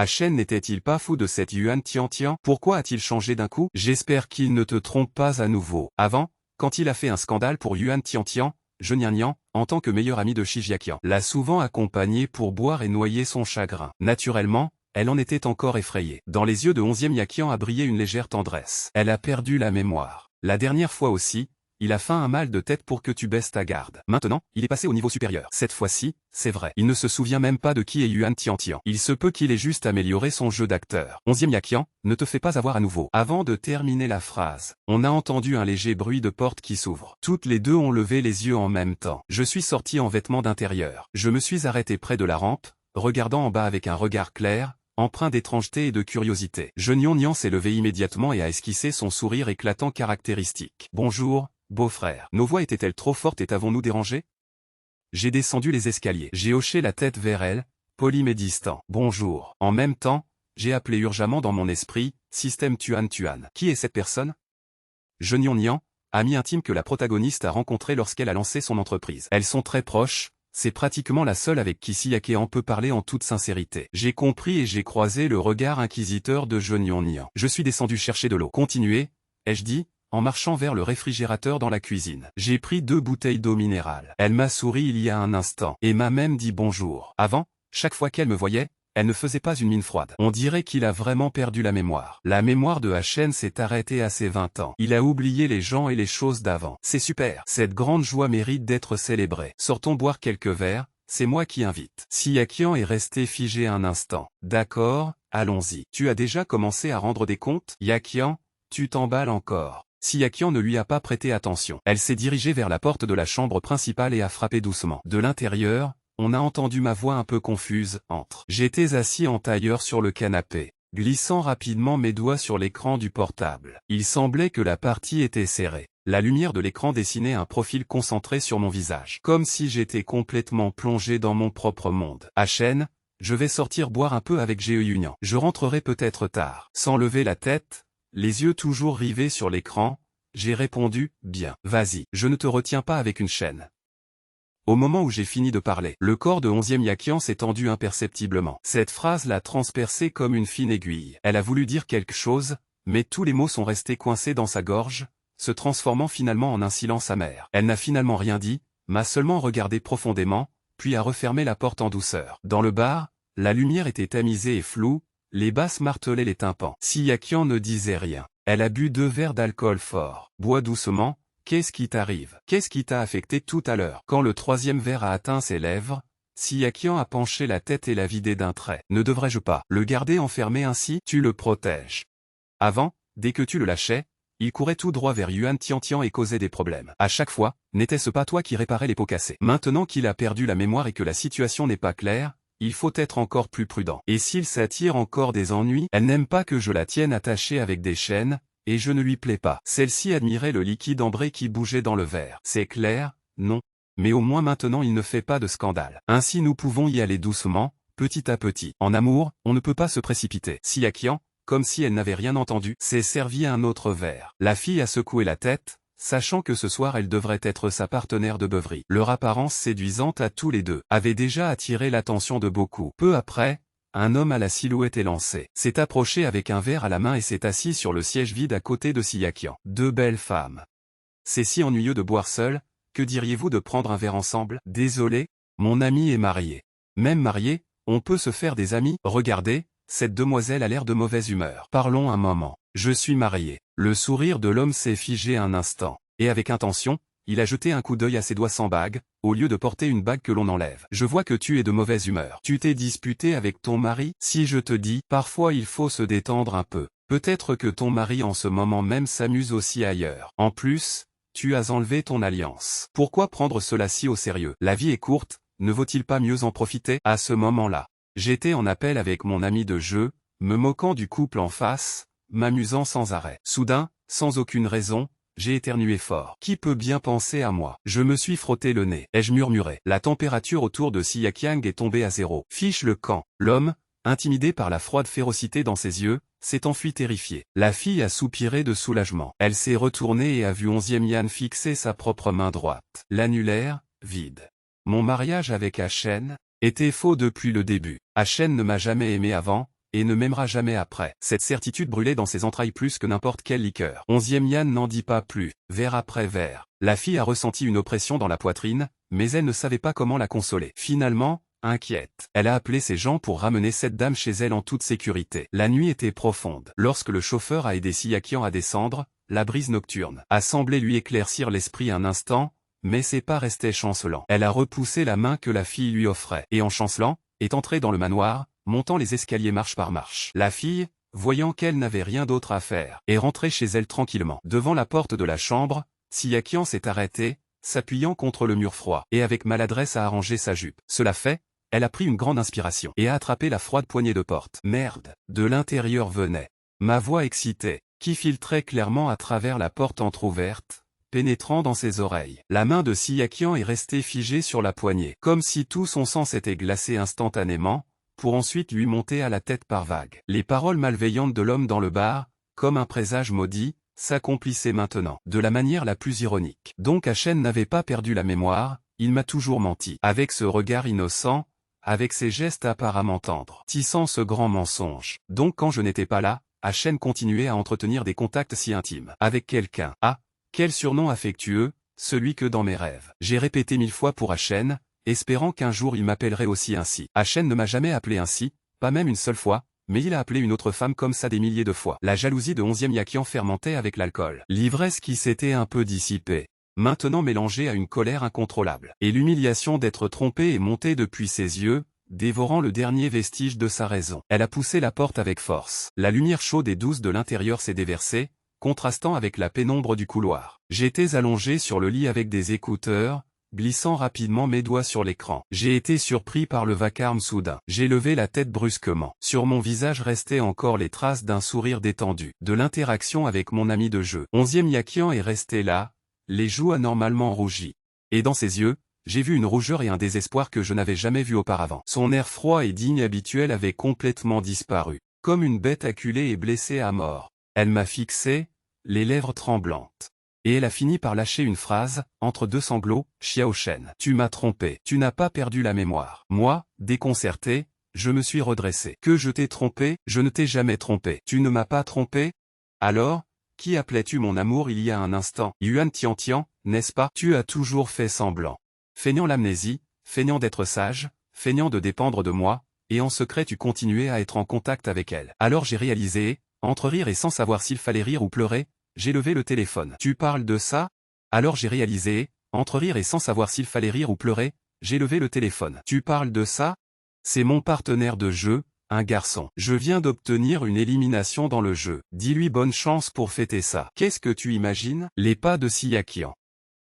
Shen n'était-il pas fou de cette Yuan Tiantian? Pourquoi a-t-il changé d'un coup? J'espère qu'il ne te trompe pas à nouveau. Avant, quand il a fait un scandale pour Yuan Tiantian, Nian, en tant que meilleur ami de Shijiakian, l'a souvent accompagné pour boire et noyer son chagrin. Naturellement, elle en était encore effrayée. Dans les yeux de 11e Yakian a brillé une légère tendresse. Elle a perdu la mémoire. La dernière fois aussi, il a fait un mal de tête pour que tu baisses ta garde. Maintenant, il est passé au niveau supérieur. Cette fois-ci, c'est vrai. Il ne se souvient même pas de qui est Yuan Tiantian. Il se peut qu'il ait juste amélioré son jeu d'acteur. 11e Yakian, ne te fais pas avoir à nouveau. Avant de terminer la phrase, on a entendu un léger bruit de porte qui s'ouvre. Toutes les deux ont levé les yeux en même temps. Je suis sorti en vêtements d'intérieur. Je me suis arrêté près de la rampe, regardant en bas avec un regard clair, empreint d'étrangeté et de curiosité. Nian s'est levé immédiatement et a esquissé son sourire éclatant caractéristique. Bonjour, beau-frère. Nos voix étaient-elles trop fortes et t'avons-nous dérangé? J'ai descendu les escaliers. J'ai hoché la tête vers elle, poli mais distant. Bonjour. En même temps, j'ai appelé urgemment dans mon esprit, système Tuan. Qui est cette personne? Nian, amie intime que la protagoniste a rencontrée lorsqu'elle a lancé son entreprise. Elles sont très proches. C'est pratiquement la seule avec qui Siakian peut parler en toute sincérité. J'ai compris et j'ai croisé le regard inquisiteur de Nian. Je suis descendu chercher de l'eau. Continuez, ai-je dit, en marchant vers le réfrigérateur dans la cuisine. J'ai pris 2 bouteilles d'eau minérale. Elle m'a souri il y a un instant, et m'a même dit bonjour. Avant, chaque fois qu'elle me voyait, elle ne faisait pas une mine froide. On dirait qu'il a vraiment perdu la mémoire. La mémoire de Shen s'est arrêtée à ses 20 ans. Il a oublié les gens et les choses d'avant. C'est super. Cette grande joie mérite d'être célébrée. Sortons boire quelques verres, c'est moi qui invite. Siakian est resté figé un instant. D'accord, allons-y. Tu as déjà commencé à rendre des comptes? Yakian, tu t'emballes encore. Siakian ne lui a pas prêté attention. Elle s'est dirigée vers la porte de la chambre principale et a frappé doucement. De l'intérieur, on a entendu ma voix un peu confuse, entre. J'étais assis en tailleur sur le canapé, glissant rapidement mes doigts sur l'écran du portable. Il semblait que la partie était serrée. La lumière de l'écran dessinait un profil concentré sur mon visage. Comme si j'étais complètement plongé dans mon propre monde. Shen, je vais sortir boire un peu avec Geo Union. Je rentrerai peut-être tard. Sans lever la tête, les yeux toujours rivés sur l'écran, j'ai répondu, bien. Vas-y, je ne te retiens pas avec une chaîne. Au moment où j'ai fini de parler, le corps de 11e Yakian s'est tendu imperceptiblement. Cette phrase l'a transpercée comme une fine aiguille. Elle a voulu dire quelque chose, mais tous les mots sont restés coincés dans sa gorge, se transformant finalement en un silence amer. Elle n'a finalement rien dit, m'a seulement regardé profondément, puis a refermé la porte en douceur. Dans le bar, la lumière était tamisée et floue, les basses martelaient les tympans. Sia Qian ne disait rien. Elle a bu 2 verres d'alcool fort. Bois doucement, qu'est-ce qui t'arrive? Qu'est-ce qui t'a affecté tout à l'heure? Quand le 3e verre a atteint ses lèvres, Sia Qian a penché la tête et l'a vidé d'un trait. Ne devrais-je pas le garder enfermé ainsi? Tu le protèges. Avant, dès que tu le lâchais, il courait tout droit vers Yuan Tiantian et causait des problèmes. À chaque fois, n'était-ce pas toi qui réparais les pots cassés? Maintenant qu'il a perdu la mémoire et que la situation n'est pas claire, il faut être encore plus prudent. Et s'il s'attire encore des ennuis, elle n'aime pas que je la tienne attachée avec des chaînes, et je ne lui plais pas. Celle-ci admirait le liquide ambré qui bougeait dans le verre. C'est clair, non? Mais au moins maintenant il ne fait pas de scandale. Ainsi nous pouvons y aller doucement, petit à petit. En amour, on ne peut pas se précipiter. Sia Qian, comme si elle n'avait rien entendu, s'est servi un autre verre. La fille a secoué la tête, sachant que ce soir elle devrait être sa partenaire de beuverie. Leur apparence séduisante à tous les deux avait déjà attiré l'attention de beaucoup. Peu après, un homme à la silhouette élancée s'est approché avec un verre à la main et s'est assis sur le siège vide à côté de Sia Qian. 2 belles femmes. C'est si ennuyeux de boire seul, que diriez-vous de prendre un verre ensemble? Désolé, mon ami est marié. Même marié, on peut se faire des amis. Regardez, cette demoiselle a l'air de mauvaise humeur. Parlons un moment. Je suis marié. Le sourire de l'homme s'est figé un instant, et avec intention, il a jeté un coup d'œil à ses doigts sans bague, au lieu de porter une bague que l'on enlève. Je vois que tu es de mauvaise humeur. Tu t'es disputé avec ton mari? Si je te dis, parfois il faut se détendre un peu. Peut-être que ton mari en ce moment même s'amuse aussi ailleurs. En plus, tu as enlevé ton alliance. Pourquoi prendre cela si au sérieux? La vie est courte, ne vaut-il pas mieux en profiter? À ce moment-là, j'étais en appel avec mon ami de jeu, me moquant du couple en face, m'amusant sans arrêt. Soudain, sans aucune raison, j'ai éternué fort. Qui peut bien penser à moi? Je me suis frotté le nez. Ai-je murmuré? La température autour de Sia Qian est tombée à 0. Fiche le camp. L'homme, intimidé par la froide férocité dans ses yeux, s'est enfui terrifié. La fille a soupiré de soulagement. Elle s'est retournée et a vu 11e Yan fixer sa propre main droite. L'annulaire, vide. Mon mariage avec Achen était faux depuis le début. Achen ne m'a jamais aimé avant, et ne m'aimera jamais après. Cette certitude brûlait dans ses entrailles plus que n'importe quelle liqueur. 11e Yan n'en dit pas plus. Verre après verre. La fille a ressenti une oppression dans la poitrine, mais elle ne savait pas comment la consoler. Finalement, inquiète, elle a appelé ses gens pour ramener cette dame chez elle en toute sécurité. La nuit était profonde. Lorsque le chauffeur a aidé Sia Qian à descendre, la brise nocturne a semblé lui éclaircir l'esprit un instant, mais ses pas restaient chancelants. Elle a repoussé la main que la fille lui offrait, et en chancelant, est entrée dans le manoir, montant les escaliers marche par marche. La fille, voyant qu'elle n'avait rien d'autre à faire, est rentrée chez elle tranquillement. Devant la porte de la chambre, Sia Qian s'est arrêtée, s'appuyant contre le mur froid, et avec maladresse a arrangé sa jupe. Cela fait, elle a pris une grande inspiration, et a attrapé la froide poignée de porte. Merde. De l'intérieur venait ma voix excitée, qui filtrait clairement à travers la porte entr'ouverte, pénétrant dans ses oreilles. La main de Sia Qian est restée figée sur la poignée, comme si tout son sang s'était glacé instantanément, pour ensuite lui monter à la tête par vagues. Les paroles malveillantes de l'homme dans le bar, comme un présage maudit, s'accomplissaient maintenant, de la manière la plus ironique. Donc Achen n'avait pas perdu la mémoire, il m'a toujours menti. Avec ce regard innocent, avec ses gestes apparemment tendres, tissant ce grand mensonge. Donc quand je n'étais pas là, Achen continuait à entretenir des contacts si intimes. Avec quelqu'un. Ah, quel surnom affectueux, celui que dans mes rêves. J'ai répété 1000 fois pour Achen, espérant qu'un jour il m'appellerait aussi ainsi. Achen ne m'a jamais appelé ainsi, pas même une seule fois, mais il a appelé une autre femme comme ça des milliers de fois. La jalousie de 11e Yakian fermentait avec l'alcool. L'ivresse qui s'était un peu dissipée, maintenant mélangée à une colère incontrôlable. Et l'humiliation d'être trompée est montée depuis ses yeux, dévorant le dernier vestige de sa raison. Elle a poussé la porte avec force. La lumière chaude et douce de l'intérieur s'est déversée, contrastant avec la pénombre du couloir. J'étais allongé sur le lit avec des écouteurs, glissant rapidement mes doigts sur l'écran. J'ai été surpris par le vacarme soudain. J'ai levé la tête brusquement. Sur mon visage restaient encore les traces d'un sourire détendu, de l'interaction avec mon ami de jeu. 11e Yakian est resté là, les joues anormalement rougies. Et dans ses yeux, j'ai vu une rougeur et un désespoir que je n'avais jamais vu auparavant. Son air froid et digne habituel avait complètement disparu, comme une bête acculée et blessée à mort. Elle m'a fixé, les lèvres tremblantes. Et elle a fini par lâcher une phrase, entre deux sanglots, Xiao Shen. Tu m'as trompé. Tu n'as pas perdu la mémoire. Moi, déconcerté, je me suis redressé. Que je t'ai trompé? Je ne t'ai jamais trompé. Tu ne m'as pas trompé? Alors, qui appelais-tu mon amour il y a un instant? Yuan Tiantian, n'est-ce pas? Tu as toujours fait semblant. Feignant l'amnésie, feignant d'être sage, feignant de dépendre de moi, et en secret tu continuais à être en contact avec elle. Alors j'ai réalisé, entre rire et sans savoir s'il fallait rire ou pleurer, j'ai levé le téléphone. Tu parles de ça? Alors j'ai réalisé, entre rire et sans savoir s'il fallait rire ou pleurer, j'ai levé le téléphone. Tu parles de ça? C'est mon partenaire de jeu, un garçon. Je viens d'obtenir une élimination dans le jeu. Dis-lui bonne chance pour fêter ça. Qu'est-ce que tu imagines? Les pas de Xia Qian.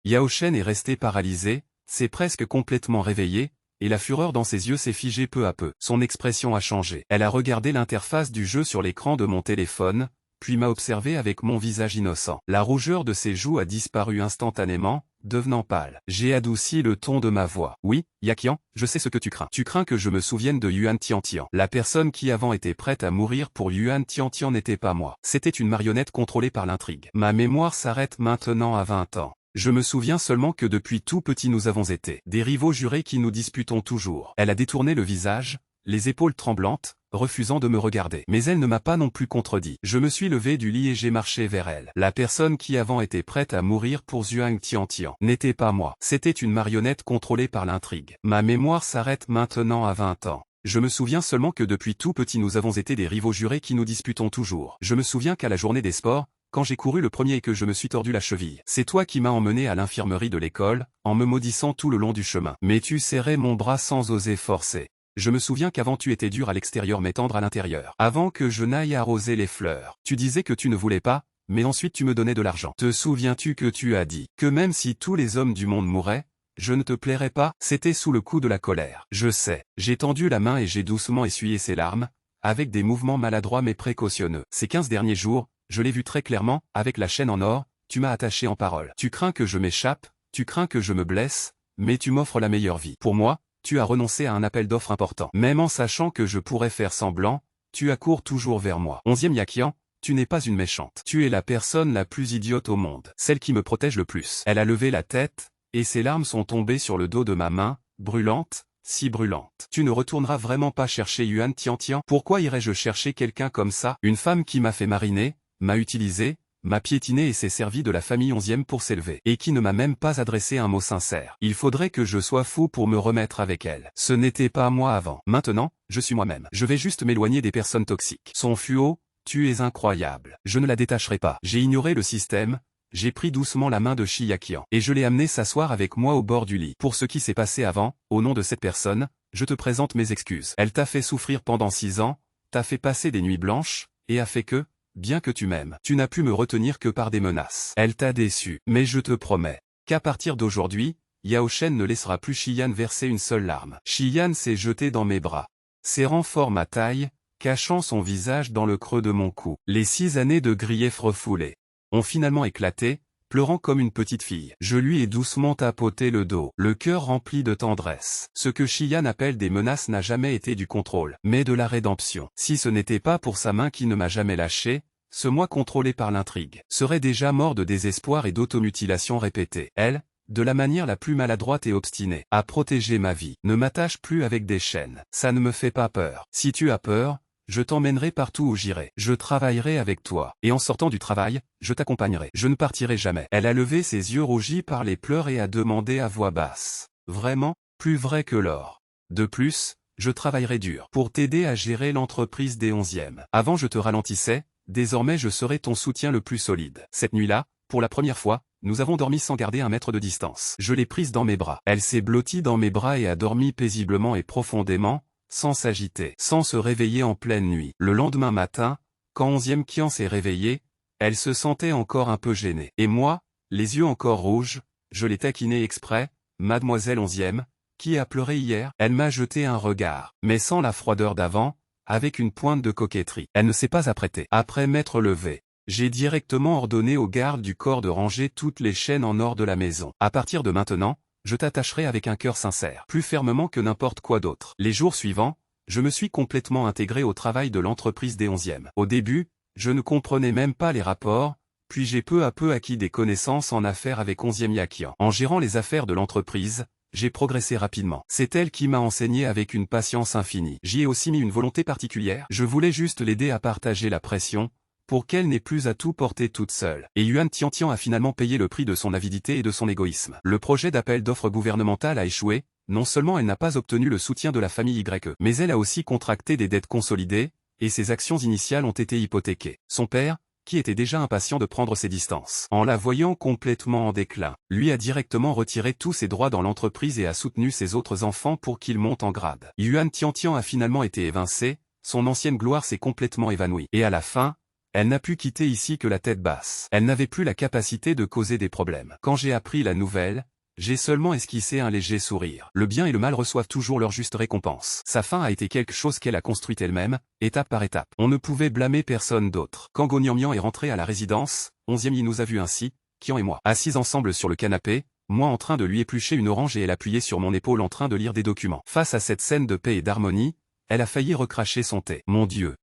Yao Shen est resté paralysé, s'est presque complètement réveillé, et la fureur dans ses yeux s'est figée peu à peu. Son expression a changé. Elle a regardé l'interface du jeu sur l'écran de mon téléphone, puis m'a observé avec mon visage innocent. La rougeur de ses joues a disparu instantanément, devenant pâle. J'ai adouci le ton de ma voix. Oui, Yaqian, je sais ce que tu crains. Tu crains que je me souvienne de Yuan Tiantian. La personne qui avant était prête à mourir pour Yuan Tiantian n'était pas moi. C'était une marionnette contrôlée par l'intrigue. Ma mémoire s'arrête maintenant à 20 ans. Je me souviens seulement que depuis tout petit nous avons été des rivaux jurés qui nous disputons toujours. Elle a détourné le visage, les épaules tremblantes, refusant de me regarder. Mais elle ne m'a pas non plus contredit. Je me suis levé du lit et j'ai marché vers elle. La personne qui avant était prête à mourir pour Zhuang Tiantian n'était pas moi. C'était une marionnette contrôlée par l'intrigue. Ma mémoire s'arrête maintenant à 20 ans. Je me souviens seulement que depuis tout petit nous avons été des rivaux jurés qui nous disputons toujours. Je me souviens qu'à la journée des sports, quand j'ai couru le premier et que je me suis tordu la cheville, c'est toi qui m'as emmené à l'infirmerie de l'école, en me maudissant tout le long du chemin. Mais tu serrais mon bras sans oser forcer. Je me souviens qu'avant tu étais dur à l'extérieur mais tendre à l'intérieur. Avant que je n'aille arroser les fleurs. Tu disais que tu ne voulais pas, mais ensuite tu me donnais de l'argent. Te souviens-tu que tu as dit que même si tous les hommes du monde mouraient, je ne te plairais pas? C'était sous le coup de la colère. Je sais. J'ai tendu la main et j'ai doucement essuyé ses larmes, avec des mouvements maladroits mais précautionneux. Ces 15 derniers jours, je l'ai vu très clairement, avec la chaîne en or, tu m'as attaché en parole. Tu crains que je m'échappe, tu crains que je me blesse, mais tu m'offres la meilleure vie. Pour moi, tu as renoncé à un appel d'offres important. Même en sachant que je pourrais faire semblant, tu accours toujours vers moi. 11e Yaqian, tu n'es pas une méchante. Tu es la personne la plus idiote au monde. Celle qui me protège le plus. Elle a levé la tête, et ses larmes sont tombées sur le dos de ma main, brûlante, si brûlante. Tu ne retourneras vraiment pas chercher Yuan Tiantian? Pourquoi irais-je chercher quelqu'un comme ça? Une femme qui m'a fait mariner, m'a utilisé, m'a piétiné et s'est servi de la famille 11e pour s'élever, et qui ne m'a même pas adressé un mot sincère. Il faudrait que je sois fou pour me remettre avec elle. Ce n'était pas moi avant. Maintenant, je suis moi-même. Je vais juste m'éloigner des personnes toxiques. Son Fuo, tu es incroyable. Je ne la détacherai pas. J'ai ignoré le système, j'ai pris doucement la main de Xia Qian, et je l'ai amené s'asseoir avec moi au bord du lit. Pour ce qui s'est passé avant, au nom de cette personne, je te présente mes excuses. Elle t'a fait souffrir pendant 6 ans, t'a fait passer des nuits blanches, et a fait que, bien que tu m'aimes, tu n'as pu me retenir que par des menaces. Elle t'a déçu. Mais je te promets qu'à partir d'aujourd'hui, Yao Shen ne laissera plus Xian verser une seule larme. Xian s'est jeté dans mes bras, serrant fort ma taille, cachant son visage dans le creux de mon cou. Les 6 années de grief refoulés ont finalement éclaté, pleurant comme une petite fille. Je lui ai doucement tapoté le dos, le cœur rempli de tendresse. Ce que Xian appelle des menaces n'a jamais été du contrôle, mais de la rédemption. Si ce n'était pas pour sa main qui ne m'a jamais lâché, ce moi contrôlé par l'intrigue serait déjà mort de désespoir et d'automutilation répétée. Elle, de la manière la plus maladroite et obstinée, a protégé ma vie. Ne m'attache plus avec des chaînes. Ça ne me fait pas peur. Si tu as peur, je t'emmènerai partout où j'irai. Je travaillerai avec toi. Et en sortant du travail, je t'accompagnerai. Je ne partirai jamais. Elle a levé ses yeux rougis par les pleurs et a demandé à voix basse. Vraiment, plus vrai que l'or. De plus, je travaillerai dur pour t'aider à gérer l'entreprise des 11e. Avant je te ralentissais, désormais je serai ton soutien le plus solide. Cette nuit-là, pour la première fois, nous avons dormi sans garder 1 mètre de distance. Je l'ai prise dans mes bras. Elle s'est blottie dans mes bras et a dormi paisiblement et profondément, sans s'agiter, sans se réveiller en pleine nuit. Le lendemain matin, quand 11e Qian s'est réveillée, elle se sentait encore un peu gênée. Et moi, les yeux encore rouges, je l'ai taquinée exprès, mademoiselle 11e, qui a pleuré hier. Elle m'a jeté un regard, mais sans la froideur d'avant, avec une pointe de coquetterie. Elle ne s'est pas apprêtée. Après m'être levé, j'ai directement ordonné aux gardes du corps de ranger toutes les chaînes en or de la maison. À partir de maintenant, je t'attacherai avec un cœur sincère, plus fermement que n'importe quoi d'autre. Les jours suivants, je me suis complètement intégré au travail de l'entreprise des 11e. Au début, je ne comprenais même pas les rapports, puis j'ai peu à peu acquis des connaissances en affaires avec 11e Yaqian. En gérant les affaires de l'entreprise, j'ai progressé rapidement. C'est elle qui m'a enseigné avec une patience infinie. J'y ai aussi mis une volonté particulière. Je voulais juste l'aider à partager la pression, pour qu'elle n'ait plus à tout porter toute seule. Et Yuan Tiantian a finalement payé le prix de son avidité et de son égoïsme. Le projet d'appel d'offres gouvernemental a échoué, non seulement elle n'a pas obtenu le soutien de la famille YE, mais elle a aussi contracté des dettes consolidées, et ses actions initiales ont été hypothéquées. Son père, qui était déjà impatient de prendre ses distances, en la voyant complètement en déclin, lui a directement retiré tous ses droits dans l'entreprise et a soutenu ses autres enfants pour qu'ils montent en grade. Yuan Tiantian a finalement été évincé, son ancienne gloire s'est complètement évanouie. Et à la fin, elle n'a pu quitter ici que la tête basse. Elle n'avait plus la capacité de causer des problèmes. Quand j'ai appris la nouvelle, j'ai seulement esquissé un léger sourire. Le bien et le mal reçoivent toujours leur juste récompense. Sa fin a été quelque chose qu'elle a construite elle-même, étape par étape. On ne pouvait blâmer personne d'autre. Quand Go Niang est rentré à la résidence, 11e il nous a vus ainsi, Qian et moi, assis ensemble sur le canapé, moi en train de lui éplucher une orange et elle appuyée sur mon épaule en train de lire des documents. Face à cette scène de paix et d'harmonie, elle a failli recracher son thé. Mon Dieu.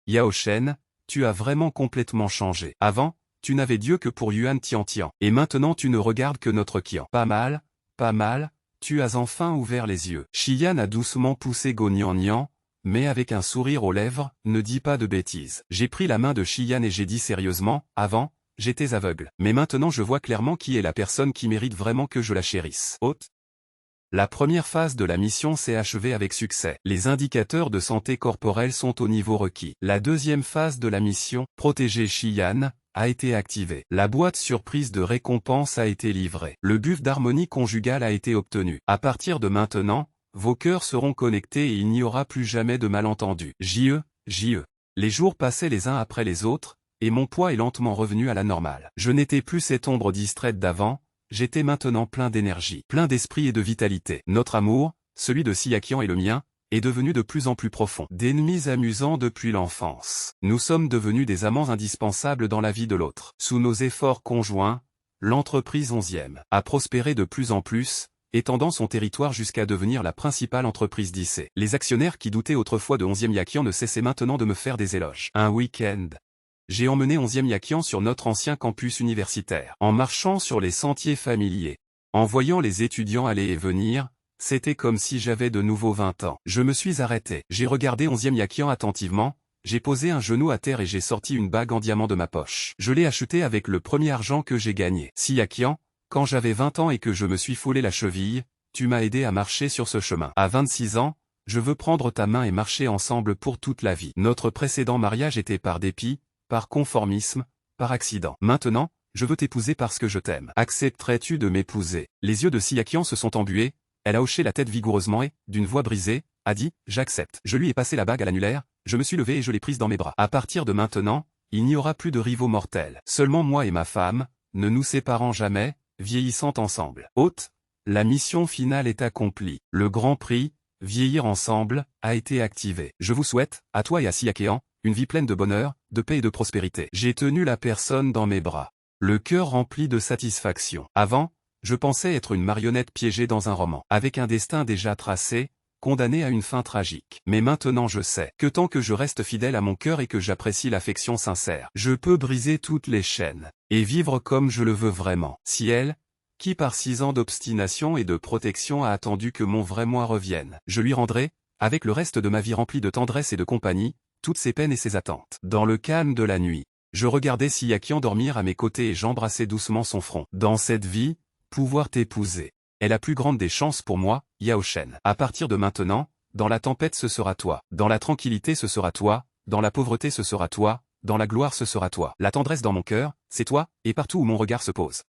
Yao Shen, tu as vraiment complètement changé. Avant, tu n'avais Dieu que pour Yuan Tiantian. Et maintenant tu ne regardes que notre Qian. Pas mal, tu as enfin ouvert les yeux. Xian a doucement poussé Go Niang, mais avec un sourire aux lèvres, ne dis pas de bêtises. J'ai pris la main de Xian et j'ai dit sérieusement, avant, j'étais aveugle. Mais maintenant je vois clairement qui est la personne qui mérite vraiment que je la chérisse. Haute. La première phase de la mission s'est achevée avec succès. Les indicateurs de santé corporelle sont au niveau requis. La deuxième phase de la mission, protéger Xian, a été activée. La boîte surprise de récompense a été livrée. Le buff d'harmonie conjugale a été obtenu. À partir de maintenant, vos cœurs seront connectés et il n'y aura plus jamais de malentendus. JE. Les jours passaient les uns après les autres, et mon poids est lentement revenu à la normale. Je n'étais plus cette ombre distraite d'avant, j'étais maintenant plein d'énergie, plein d'esprit et de vitalité. Notre amour, celui de Xia Qian et le mien, est devenu de plus en plus profond. D'ennemis amusants depuis l'enfance. Nous sommes devenus des amants indispensables dans la vie de l'autre. Sous nos efforts conjoints, l'entreprise 11e a prospéré de plus en plus, étendant son territoire jusqu'à devenir la principale entreprise d'IC. Les actionnaires qui doutaient autrefois de 11e Yakian ne cessaient maintenant de me faire des éloges. Un week-end. J'ai emmené 11e Yakian sur notre ancien campus universitaire. En marchant sur les sentiers familiers, en voyant les étudiants aller et venir, c'était comme si j'avais de nouveau 20 ans. Je me suis arrêté. J'ai regardé 11e Yakian attentivement, j'ai posé un genou à terre et j'ai sorti une bague en diamant de ma poche. Je l'ai achetée avec le premier argent que j'ai gagné. Si Yakian, quand j'avais 20 ans et que je me suis foulé la cheville, tu m'as aidé à marcher sur ce chemin. À 26 ans, je veux prendre ta main et marcher ensemble pour toute la vie. Notre précédent mariage était par dépit, par conformisme, par accident. Maintenant, je veux t'épouser parce que je t'aime. Accepterais-tu de m'épouser? Les yeux de Siakian se sont embués, elle a hoché la tête vigoureusement et, d'une voix brisée, a dit « J'accepte ». Je lui ai passé la bague à l'annulaire, je me suis levé et je l'ai prise dans mes bras. À partir de maintenant, il n'y aura plus de rivaux mortels. Seulement moi et ma femme, ne nous séparant jamais, vieillissant ensemble. Haute, la mission finale est accomplie. Le Grand Prix, vieillir ensemble, a été activé. Je vous souhaite, à toi et à Siakian, une vie pleine de bonheur, de paix et de prospérité. J'ai tenu la personne dans mes bras. Le cœur rempli de satisfaction. Avant, je pensais être une marionnette piégée dans un roman, avec un destin déjà tracé, condamné à une fin tragique. Mais maintenant je sais que tant que je reste fidèle à mon cœur et que j'apprécie l'affection sincère, je peux briser toutes les chaînes, et vivre comme je le veux vraiment. Si elle, qui par 6 ans d'obstination et de protection a attendu que mon vrai moi revienne, je lui rendrai, avec le reste de ma vie remplie de tendresse et de compagnie, toutes ses peines et ses attentes. Dans le calme de la nuit, je regardais Siakian dormir à mes côtés et j'embrassais doucement son front. Dans cette vie, pouvoir t'épouser est la plus grande des chances pour moi, Yao Shen. À partir de maintenant, dans la tempête ce sera toi, dans la tranquillité ce sera toi, dans la pauvreté ce sera toi, dans la gloire ce sera toi. La tendresse dans mon cœur, c'est toi, et partout où mon regard se pose.